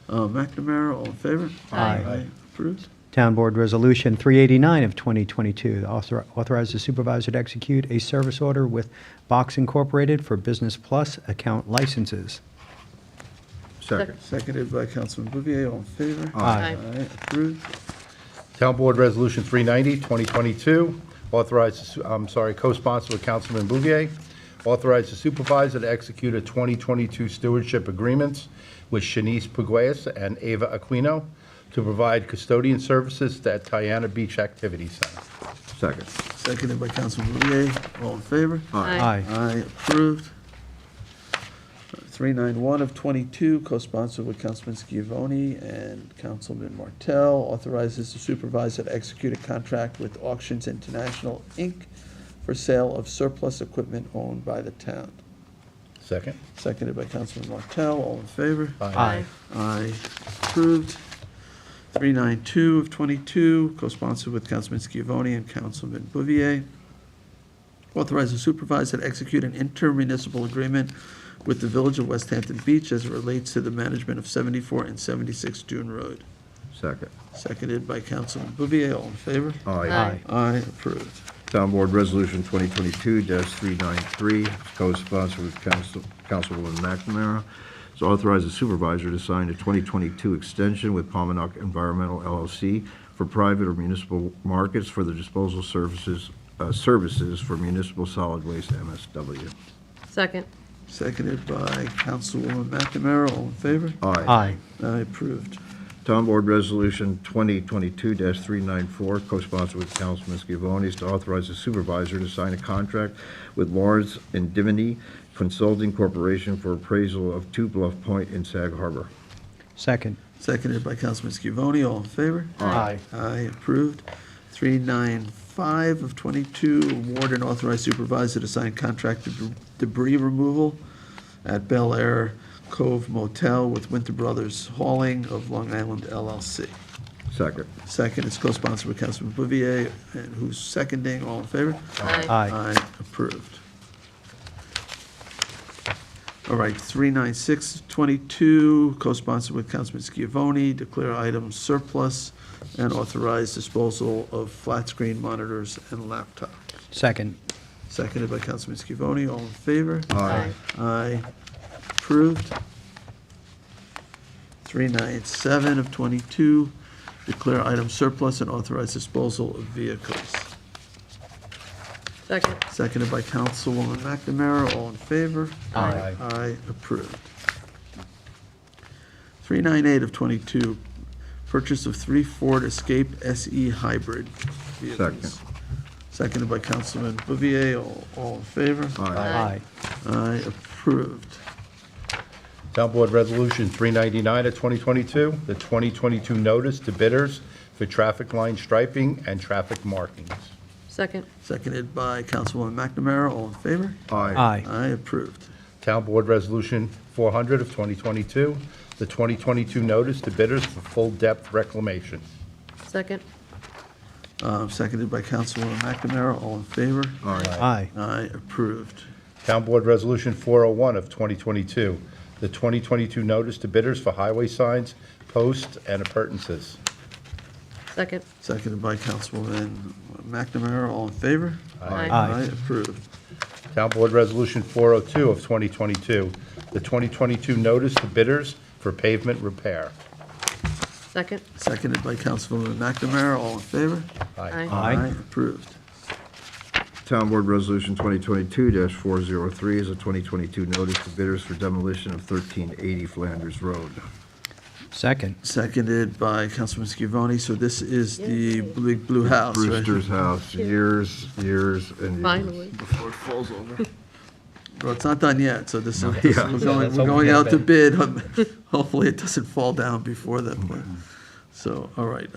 McNamara. All in favor? Aye. Approved. Town Board Resolution 389 of 2022 to authorize the supervisor to execute a service order with Box Incorporated for Business Plus account licenses. Second. Seconded by Councilman Bouvier. All in favor? Aye. Approved. Town Board Resolution 390, 2022, co-sponsored with Councilman Bouvier, authorize the supervisor to execute a 2022 stewardship agreements with Shanice Pugues and Ava Aquino to provide custodian services at Tiana Beach Activity Center. Second. Seconded by Councilman Bouvier. All in favor? Aye. Aye, approved. 391 of 22, co-sponsored with Councilman Schiavone and Councilman Martell, authorizes the supervisor to execute a contract with Auctions International, Inc. for sale of surplus equipment owned by the town. Second. Seconded by Councilman Martell. All in favor? Aye. Aye, approved. 392 of 22, co-sponsored with Councilman Schiavone and Councilman Bouvier, authorize the supervisor to execute an intermunicipal agreement with the Village of West Hampton Beach as it relates to the management of 74 and 76 Dune Road. Second. Seconded by Councilman Bouvier. All in favor? Aye. Aye, approved. Town Board Resolution 2022-393, co-sponsored with Councilwoman McNamara, is authorize the supervisor to sign a 2022 extension with Montauk Environmental LLC for private or municipal markets for the disposal services for municipal solid waste MSW. Second. Seconded by Councilwoman McNamara. All in favor? Aye. Aye, approved. Town Board Resolution 2022-394, co-sponsored with Councilman Schiavone, is to authorize the supervisor to sign a contract with Lawrence and Dimony Consulting Corporation for appraisal of Two Bluff Point in Sag Harbor. Second. Seconded by Councilman Schiavone. All in favor? Aye. Aye, approved. 395 of 22, award and authorize supervisor to sign contract debris removal at Bel Air Cove Motel with Winter Brothers Hauling of Long Island LLC. Second. Second is co-sponsored by Councilman Bouvier, and who's seconding, all in favor? Aye. Aye. Approved. All right, 396 of 22, co-sponsored with Councilman Schiavone, declare items surplus and authorize disposal of flat screen monitors and laptops. Second. Seconded by Councilman Schiavone, all in favor? Aye. Aye. Approved. 397 of 22, declare item surplus and authorize disposal of vehicles. Second. Seconded by Councilwoman McNamara, all in favor? Aye. Aye, approved. 398 of 22, purchase of 3 Ford Escape SE hybrid vehicles. Second. Seconded by Councilman Bouvier, all in favor? Aye. Aye, approved. Town Board Resolution 399 of 2022, the 2022 notice to bidders for traffic line striping and traffic markings. Second. Seconded by Councilwoman McNamara, all in favor? Aye. Aye, approved. Town Board Resolution 400 of 2022, the 2022 notice to bidders for full-depth reclamation. Second. Seconded by Councilwoman McNamara, all in favor? Aye. Aye, approved. Town Board Resolution 401 of 2022, the 2022 notice to bidders for highway signs, posts, and appurtenances. Second. Seconded by Councilwoman McNamara, all in favor? Aye. Aye, approved. Town Board Resolution 402 of 2022, the 2022 notice to bidders for pavement repair. Second. Seconded by Councilwoman McNamara, all in favor? Aye. Aye. Approved. Town Board Resolution 2022-403 is a 2022 notice to bidders for demolition of 1380 Flanders Road. Second. Seconded by Councilman Schiavone, so this is the big blue house, right? Brewster's house, years and years. Finally. Before it falls over. Well, it's not done yet, so this is, Yeah. we're going out to bid. Hopefully it doesn't fall down before that point. So, all right,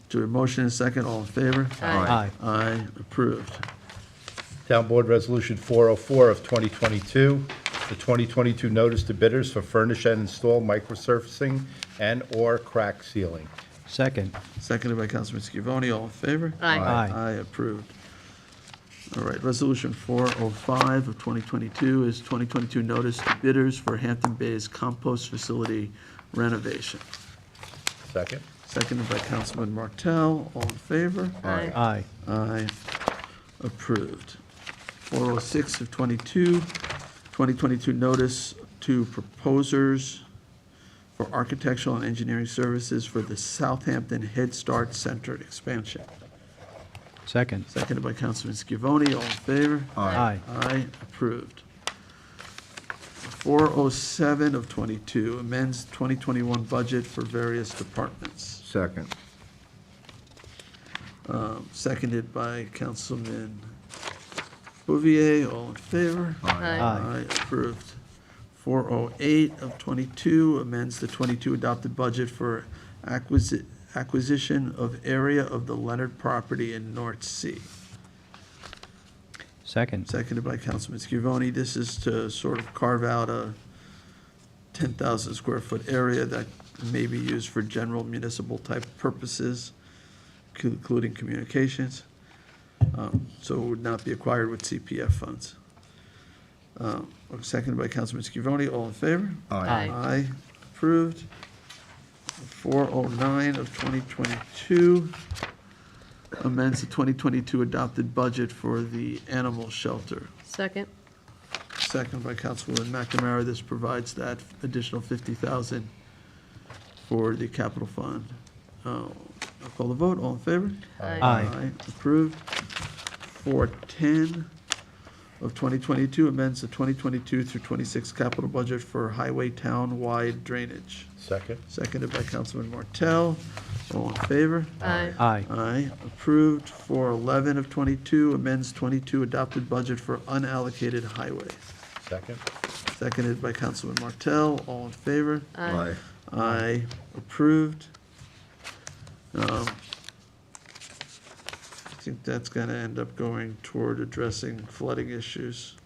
do a motion and a second, all in favor? Aye. Aye, approved. Town Board Resolution 404 of 2022, the 2022 notice to bidders for furnish and install microsurfacing and/or crack sealing. Second. Seconded by Councilman Schiavone, all in favor? Aye. Aye. Aye, approved. All right, Resolution 405 of 2022 is 2022 notice to bidders for Hampton Bays compost facility renovation. Second. Seconded by Councilman Martell, all in favor? Aye. Aye. Aye, approved. 406 of 2022 notice to proposers for architectural and engineering services for the Southampton Head Start Center expansion. Second. Seconded by Councilman Schiavone, all in favor? Aye. Aye, approved. 407 of 22 amends 2021 budget for various departments. Second. Seconded by Councilman Bouvier, all in favor? Aye. Aye, approved. 408 of 22 amends the 22 adopted budget for acquisition of area of the Leonard property in North Sea. Second. Seconded by Councilman Schiavone. This is to sort of carve out a 10,000 square foot area that may be used for general municipal type purposes, including communications. So it would not be acquired with CPF funds. Seconded by Councilman Schiavone. All in favor? Aye. Aye, approved. 409 of 2022 amends the 2022 adopted budget for the animal shelter. Second. Second by Councilwoman McNamara. This provides that additional $50,000 for the capital fund. I'll call the vote. All in favor? Aye. Approved. 410 of 2022 amends the 2022 through 26 capital budget for highway town-wide drainage. Second. Seconded by Councilman Martell. All in favor? Aye. Aye. Aye, approved. 411 of 22 amends 22 adopted budget for unallocated highway. Second. Seconded by Councilman Martell. All in favor? Aye. Aye, approved. think that's gonna end up going toward addressing flooding issues.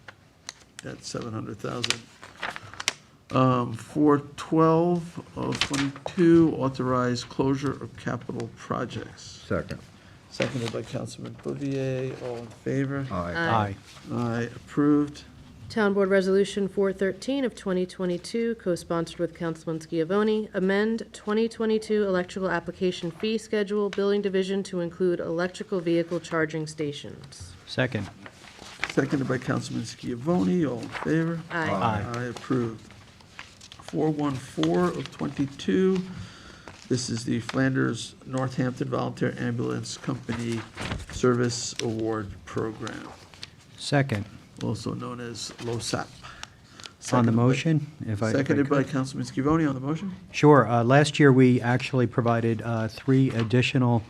That's 700,000. 412 of 22, authorize closure of capital projects. Second. Seconded by Councilman Bouvier. All in favor? Aye. Aye, approved. Town Board Resolution 413 of 2022, co-sponsored with Councilman Schiavone, amend 2022 electrical application fee schedule, Building Division to include electrical vehicle charging stations. Second. Seconded by Councilman Schiavone. All in favor? Aye. Aye, approved. 414 of 22, this is the Flanders Northampton Volunteer Ambulance Company Service Award Program, Second. also known as LoSAP. On the Seconded by- motion, if I Seconded by could. Councilman Schiavone on the motion. Sure. Last year, we actually provided 3 additional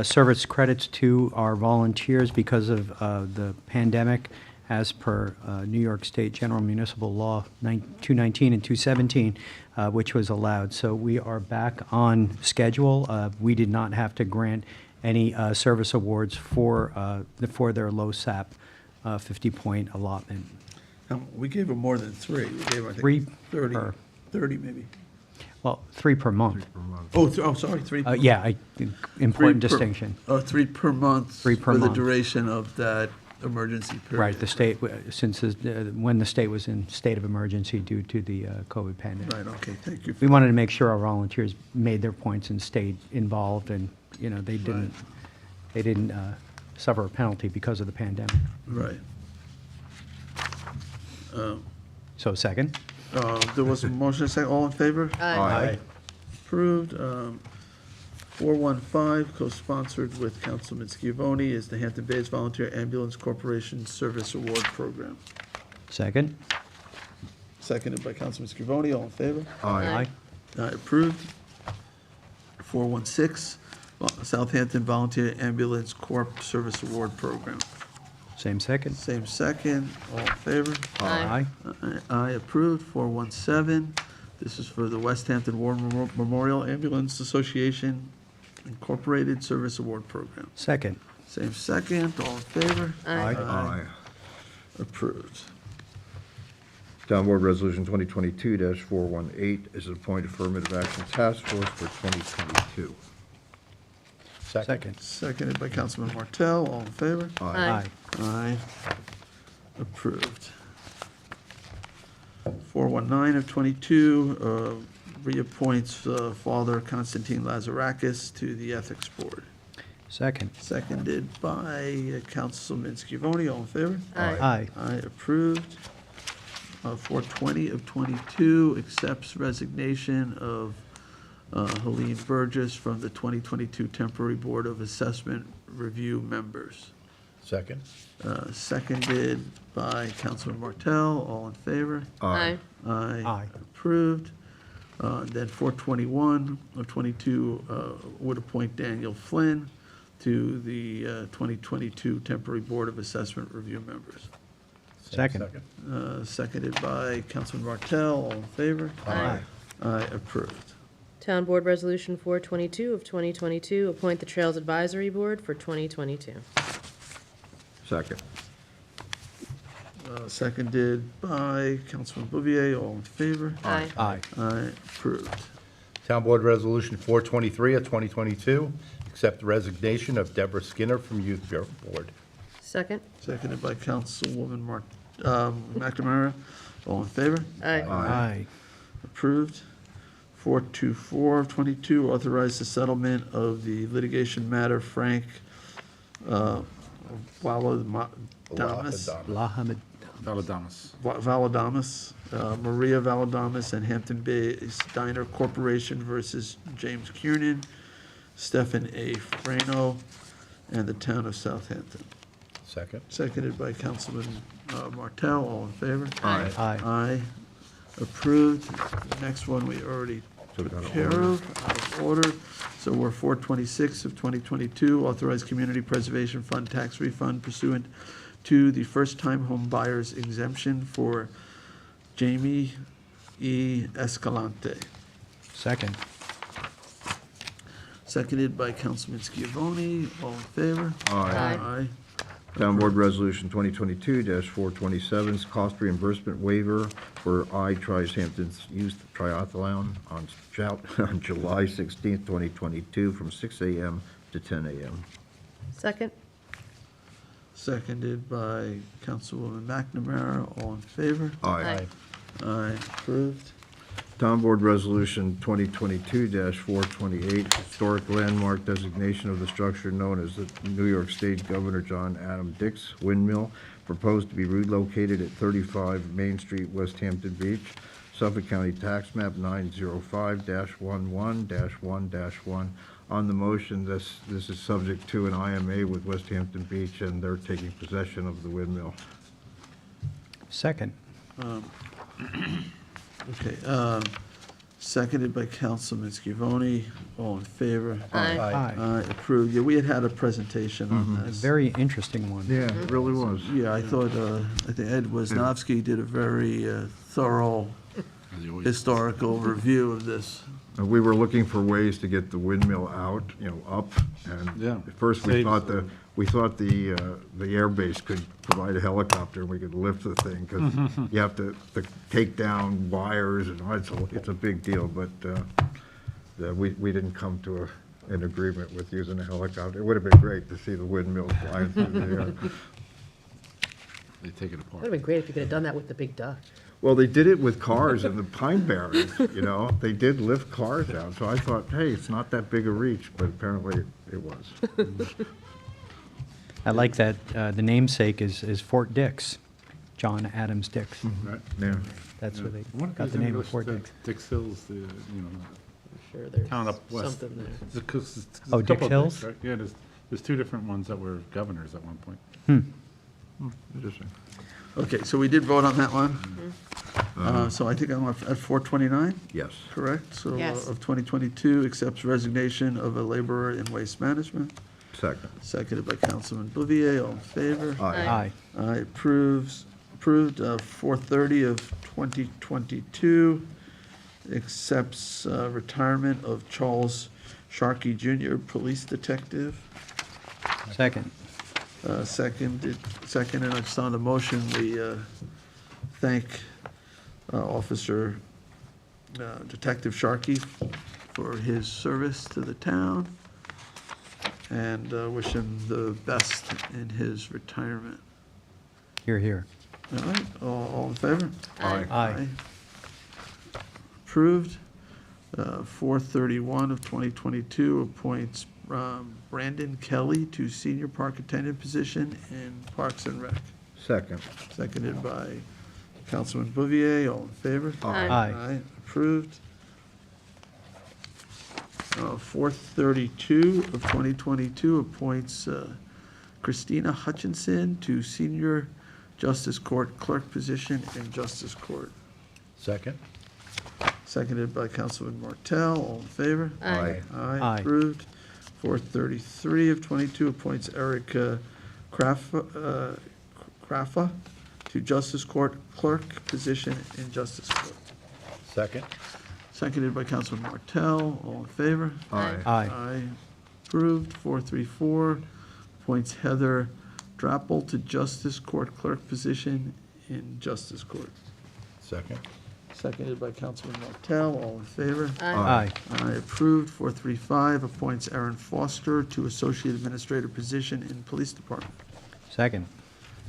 service credits to our volunteers because of the pandemic, as per New York State General Municipal Law 219 and 217, which was allowed. So we are back on schedule. We did not have to grant any service awards for their LoSAP 50-point allotment. We gave them more than 3. We gave, I think, 3 30, per. 30 maybe. Well, 3 per month. Sorry, 3. Yeah, important Three per- distinction. 3 per month. 3 per For the month. duration of that emergency period. Right, the state, since, when the state was in state of emergency due to the COVID pandemic. Right, okay, thank you. We wanted to make sure our volunteers made their points and stayed involved, and, you know, they didn't suffer a penalty because of the pandemic. Right. So second? There was a motion, a second, all in favor? Aye. Approved. 415, co-sponsored with Councilman Schiavone, is the Hampton Bays Volunteer Ambulance Corporation Service Award Program. Second? Seconded by Councilman Schiavone, all in favor? Aye. Approved. 416, Southampton Volunteer Ambulance Corp Service Award Program. Same second? Same second, all in favor? Aye. Aye, approved. 417, this is for the West Hampton War Memorial Ambulance Association Incorporated Service Award Program. Second? Same second, all in favor? Aye. Aye. Approved. Town Board Resolution 2022-418 is an appoint affirmative action task force for 2022. Second? Seconded by Councilman Martell, all in favor? Aye. Aye. Approved. 419 of 22, reappoints Father Constantine Lazarakis to the Ethics Board. Second? Seconded by Councilman Schiavone, all in favor? Aye. Aye, approved. 420 of 22, accepts resignation of Helene Burgess from the 2022 Temporary Board of Assessment Review members. Second. Seconded by Councilman Martell, all in favor? Aye. Aye. Aye. Approved. Then 421 of 22 would appoint Daniel Flynn to the 2022 Temporary Board of Assessment Review members. Second? Seconded by Councilman Martell, all in favor? Aye. Aye, approved. Town Board Resolution 422 of 2022, appoint the Trails Advisory Board for 2022. Second. Seconded by Councilman Bouvier, all in favor? Aye. Aye. Aye, approved. Town Board Resolution 423 of 2022, accept the resignation of Deborah Skinner from Youth Bureau Board. Second. Seconded by Councilwoman McNamara, all in favor? Aye. Aye. Approved. 424 of 22, authorize the settlement of the litigation matter Frank Valadamas, Lahamid. Valadamas. Maria Valadamas and Hampton Bays Diner Corporation versus James Kiernan, Stephen A. Frano, and the town of Southampton. Second. Seconded by Councilman Martell, all in favor? Aye. Aye. Aye. Approved. The next one we already took care of, out of order. So we're 426 of 2022, authorized Community Preservation Fund tax refund pursuant to the first-time home buyers exemption for Jamie E. Escalante. Second? Seconded by Councilman Schiavone. All in favor? Aye. Town Board Resolution 2022-427 is cost reimbursement waiver for Tri-Hampton's Youth Triathlon on July 16th, 2022, from 6 a.m. to 10 a.m. Second? Seconded by Councilwoman McNamara. All in favor? Aye. Aye, approved. Town Board Resolution 2022-428, historic landmark designation of the structure known as the New York State Governor John Adam Dix Windmill, proposed to be relocated at 35 Main Street, West Hampton Beach, Suffolk County Tax Map 905-11-1-1. On the motion, this is subject to an IMA with West Hampton Beach, and they're taking possession of the windmill. Second. Okay, seconded by Councilman Schiavone. All in favor? Aye. Aye, approved. Yeah, we had a presentation on A this. very interesting one. Yeah, it really was. Yeah, I thought, I think Ed Wisnowski did a very thorough As you always- historical review of this. We were looking for ways to get the windmill out, up, and Yeah. at first we Saves thought the- the air base could provide a helicopter and we could lift the thing, because you have to take down wires, and it's a big deal, but we didn't come to an agreement with using a helicopter. It would have been great to see the windmill flying through the air. They take it Would apart. have been great if you could have done that with the big duck. Well, they did it with cars in the pine barrens, They did lift cars out, so I thought, hey, it's not that big a reach, but apparently it was. I like that the namesake is Fort Dix, John Adams Dix. Right? Yeah. That's where they I wonder if got there's the name any of Fort relation Dix. to Dix Hills, I'm sure there's town up west. something there. There's a Oh, Dix couple of Hills? Dicks, right? Yeah, there's two different ones that were governors at one point. Interesting. Okay, so we did vote on that one. Mm-hmm. So I think I'm at 429, Yes. correct? So Yes. of 2022, accepts resignation of a laborer in waste management. Second. Seconded by Councilman Bouvier. All in favor? Aye. Aye, approved. 430 of 2022, accepts retirement of Charles Sharkey Jr., police detective. Second. Seconded, and I just on the motion, we thank Officer Detective Sharkey for his service to the town, and wish him the best in his retirement. Here, here. All right, all in favor? Aye. Approved. 431 of 2022 appoints Brandon Kelly to senior park attendant position in Parks and Rec. Second. Seconded by Councilman Bouvier. All in favor? Aye. Approved. 432 of 2022 appoints Christina Hutchinson to senior Justice Court clerk position in Justice Court. Second? Seconded by Councilman Martell. All in favor? Aye. Aye. Approved. 433 of 22 appoints Erica Craffa to Justice Court clerk position in Justice Court. Second? Seconded by Councilman Martell. All in favor? Aye. Aye. Approved. 434 appoints Heather Drappel to Justice Court clerk position in Justice Court. Second? Seconded by Councilman Martell. All in favor? Aye. Aye, approved. 435 appoints Aaron Foster to Associate Administrator position in Police Department. Second.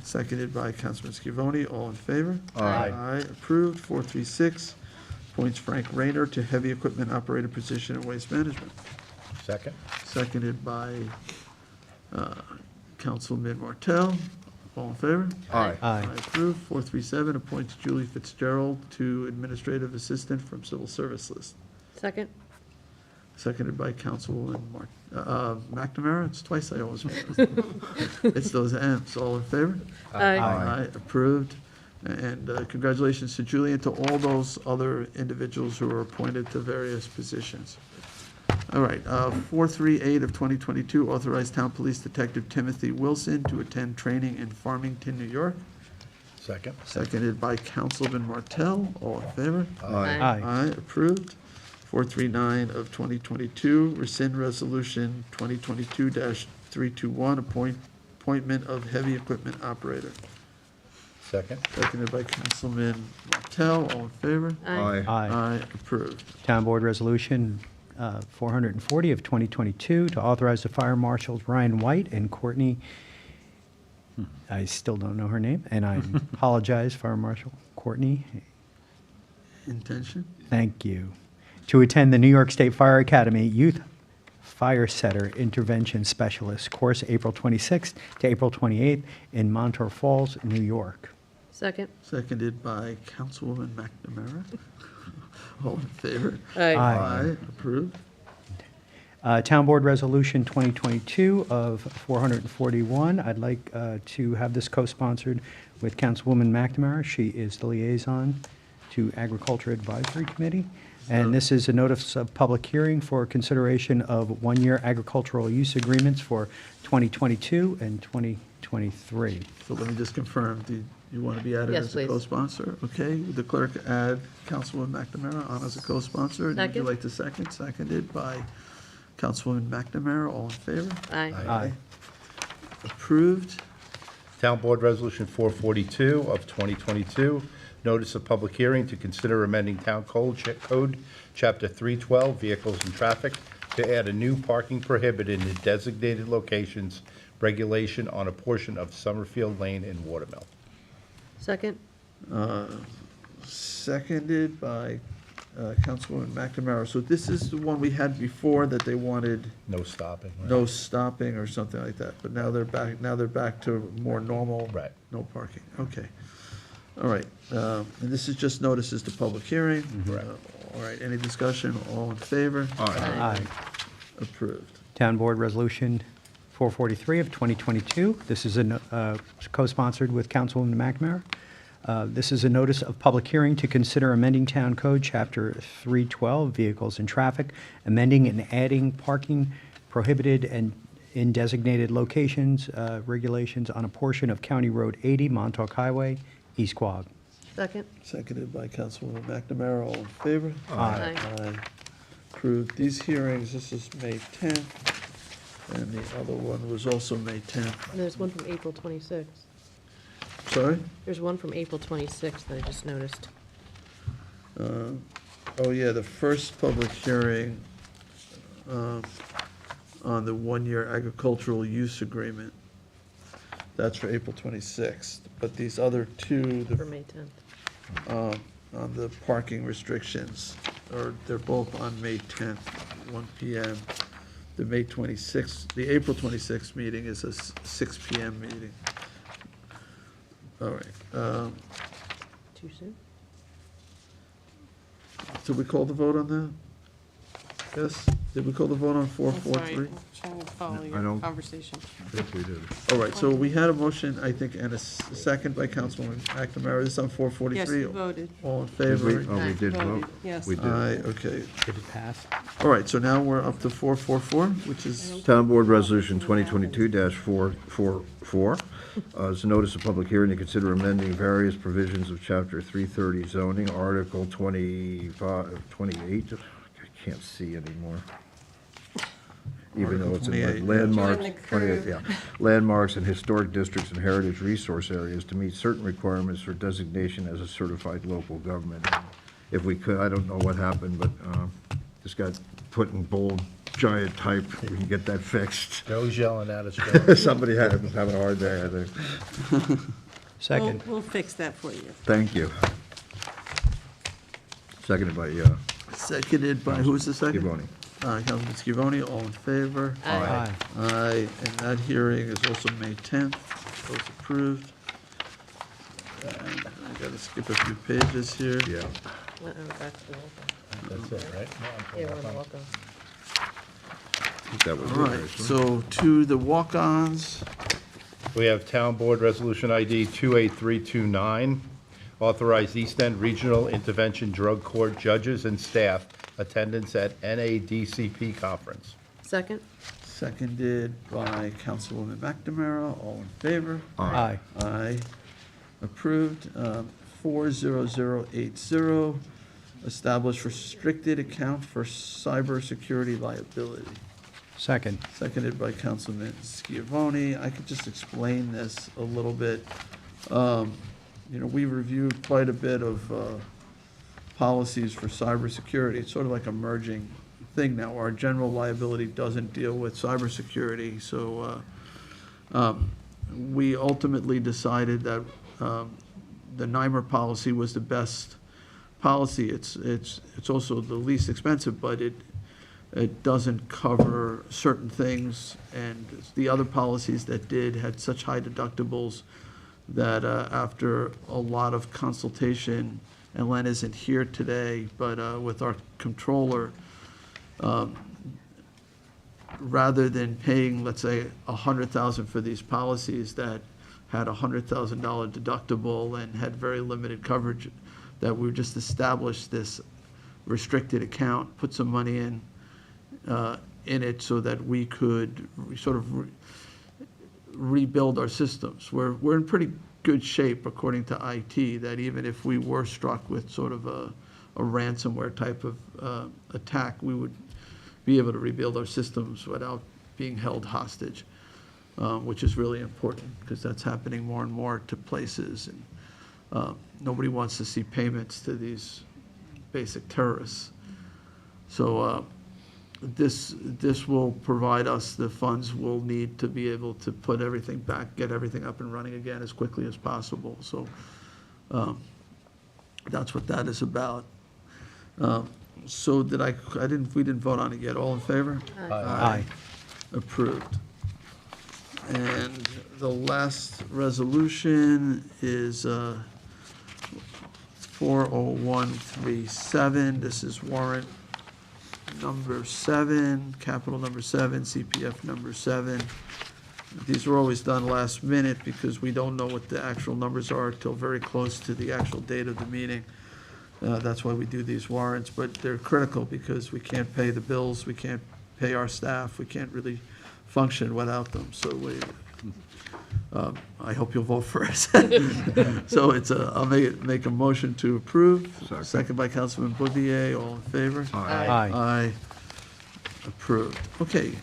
Seconded by Councilman Schiavone. All in favor? Aye. Aye, approved. 436 appoints Frank Rayner to Heavy Equipment Operator position in Waste Management. Second? Seconded by Councilman Martell. All in favor? Aye. Aye. Approved. 437 appoints Julie Fitzgerald to Administrative Assistant from Civil Service List. Second? Seconded by Councilwoman McNamara. It's twice I always, it's those M's. All in favor? Aye. Aye, approved. And congratulations to Julie and to all those other individuals who were appointed to various positions. All right, 438 of 2022, authorized Town Police Detective Timothy Wilson to attend training in Farmington, New York. Second? Seconded by Councilman Martell. All in favor? Aye. Aye. Aye, approved. 439 of 2022, rescind resolution 2022-321, appointment of heavy equipment operator. Second. Seconded by Councilman Martell. All in favor? Aye. Aye, approved. Town Board Resolution 440 of 2022 to authorize the fire marshals Ryan White and Courtney, I still don't know her name, and I apologize, Fire Marshal Courtney, Intention? thank you, to attend the New York State Fire Academy Youth Fire Setter Intervention Specialist course April 26th to April 28th in Montauk Falls, New York. Second. Seconded by Councilwoman McNamara. All in favor? Aye. Aye. Approved. Town Board Resolution 2022 of 441. I'd like to have this co-sponsored with Councilwoman McNamara. She is the liaison to Agriculture Advisory Committee. And this is a notice of public hearing for consideration of one-year agricultural use agreements for 2022 and 2023. So let me just confirm, do you want to be added Yes, as a please. co-sponsor? Okay, would the clerk add Councilwoman McNamara on as a co-sponsor? Would you Second. like to second? Seconded by Councilwoman McNamara. All in favor? Aye. Aye. Approved. Town Board Resolution 442 of 2022, notice of public hearing to consider amending Town Code, Chapter 312, Vehicles and Traffic, to add a new parking prohibited in designated locations regulation on a portion of Summerfield Lane in Watermill. Second. Seconded by Councilwoman McNamara. So this is the one we had before that they wanted No stopping. right? no stopping or something like that, but now they're back to more normal. Right. No parking, okay. All right, and this is just notices to public hearing. Correct. All right, any discussion, all in favor? Aye. Approved. Town Board Resolution 443 of 2022. This is co-sponsored with Councilwoman McNamara. This is a notice of public hearing to consider amending Town Code, Chapter 312, Vehicles and Traffic, amending and adding parking prohibited and in designated locations, regulations on a portion of County Road 80, Montauk Highway, East Quogue. Second. Seconded by Councilwoman McNamara, all in favor? Aye. Aye. Approved. These hearings, this is May 10th, and the other one was also May 10th. And there's one from April 26th. Sorry? There's one from April 26th that I just noticed. Oh, yeah, the first public hearing on the one-year agricultural use agreement. That's for April 26th. But these other two, For May 10th. on the parking restrictions, they're both on May 10th, 1 PM. The May 26th, the April 26th meeting is a 6 PM meeting. All right. Too soon? Did we call the vote on that? Yes? Did we call the vote on 443? Trying to follow I your don't- conversation. I think we did. All right, so we had a motion, I think, and a second by Councilwoman McNamara. This is on Yes, 443. you voted. All in Did favor? we? Oh, we Aye. did vote? Voted, yes. We did. Aye, okay. Did it pass? All right, so now we're up to 444, which is, Town Board Resolution 2022-444 is a notice of public hearing to consider amending various provisions of Chapter 330 zoning, Article 28. I can't see anymore. Even though it's in like 28. landmarks, Join the 28, crew. yeah. Landmarks and historic districts and heritage resource areas to meet certain requirements for designation as a certified local government. If we could, I don't know what happened, but this got put in bold, giant type. We can get that fixed. Joe's yelling at us, Joe. Somebody was having a hard day, I think. Second. We'll fix that for you. Thank you. Seconded by seconded by, who's the second? Givoni. Councilman Scavone, all in favor? Aye. Aye, and that hearing is also May 10th. Those approved. And I gotta skip a few pages here. Yeah. Back to the welcome. That's it, right? Yeah, we're on the welcome. That was All it, right, actually. so to the walk-ons. We have Town Board Resolution ID 28329, authorize East End Regional Intervention Drug Court judges and staff attendance at NADCP conference. Second. Seconded by Councilwoman McNamara, all in favor? Aye. Aye. Approved. 40080, establish restricted account for cybersecurity liability. Second. Seconded by Councilman Schiavone. I could just explain this a little bit. We reviewed quite a bit of policies for cybersecurity. It's sort of like a merging thing now. Our general liability doesn't deal with cybersecurity, so we ultimately decided that the NYMER policy was the best policy. It's also the least expensive, but it doesn't cover certain things, and the other policies that did had such high deductibles that after a lot of consultation, and Len isn't here today, but with our controller, rather than paying, let's say, $100,000 for these policies that had a $100,000 deductible and had very limited coverage, that we just established this restricted account, put some money in it so that we could sort of rebuild our systems. We're in pretty good shape, according to IT, that even if we were struck with sort of a ransomware type of attack, we would be able to rebuild our systems without being held hostage, which is really important because that's happening more and more to places. And nobody wants to see payments to these basic terrorists. So this will provide us the funds we'll need to be able to put everything back, get everything up and running again as quickly as possible. So that's what that is about. So we didn't vote on it yet. All in favor? Aye. Approved. And the last resolution is 40137. This is warrant number 7, capital number 7, CPF number 7. These are always done last minute because we don't know what the actual numbers are till very close to the actual date of the meeting. That's why we do these warrants, but they're critical because we can't pay the bills, we can't pay our staff, we can't really function without them. So I hope you'll vote for us. So I'll make a motion to approve. Second by Councilman Bouvier. All in favor? Aye. Aye. Approved. Okay,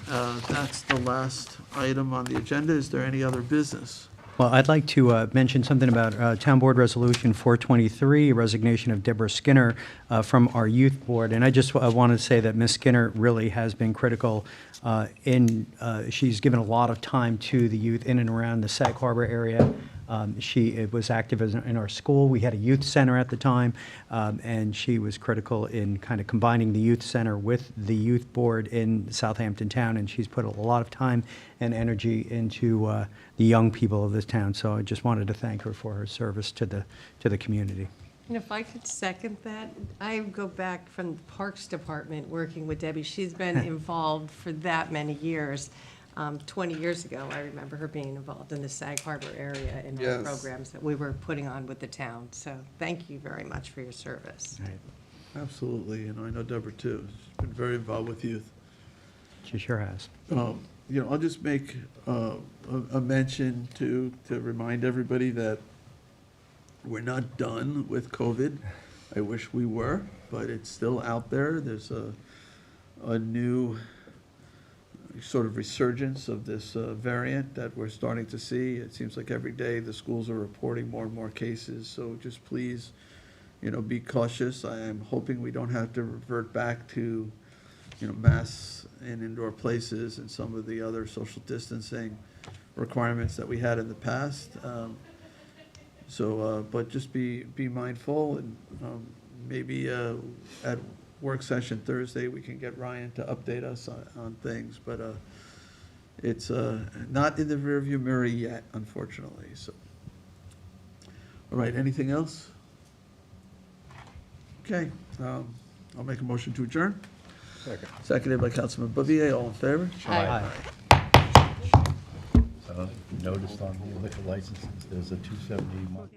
that's the last item on the agenda. Is there any other business? Well, I'd like to mention something about Town Board Resolution 423, resignation of Deborah Skinner from our youth board. And I just want to say that Ms. Skinner really has been critical she's given a lot of time to the youth in and around the Sag Harbor area. She was active in our school. We had a youth center at the time, and she was critical in kind of combining the youth center with the youth board in Southampton town, and she's put a lot of time and energy into the young people of this town. So I just wanted to thank her for her service to the community. And if I could second that, I go back from the Parks Department working with Debbie. She's been involved for that many years. 20 years ago, I remember her being involved in the Sag Harbor area in Yes. our programs that we were putting on with the town. So thank you very much for your service. Absolutely, and I know Deborah too. She's been very involved with youth. She sure has. I'll just make a mention to remind everybody that we're not done with COVID. I wish we were, but it's still out there. There's a new sort of resurgence of this variant that we're starting to see. It seems like every day the schools are reporting more and more cases, so just please, be cautious. I am hoping we don't have to revert back to, masks in indoor places and some of the other social distancing requirements that we had in the past. But just be mindful, and maybe at work session Thursday, we can get Ryan to update us on things, but it's not in the rearview mirror yet, unfortunately. So, all right, anything else? Okay, I'll make a motion to adjourn. Second. Seconded by Councilman Bouvier. All in favor? Aye. Noticed on the liquor licenses, there's a 270 month.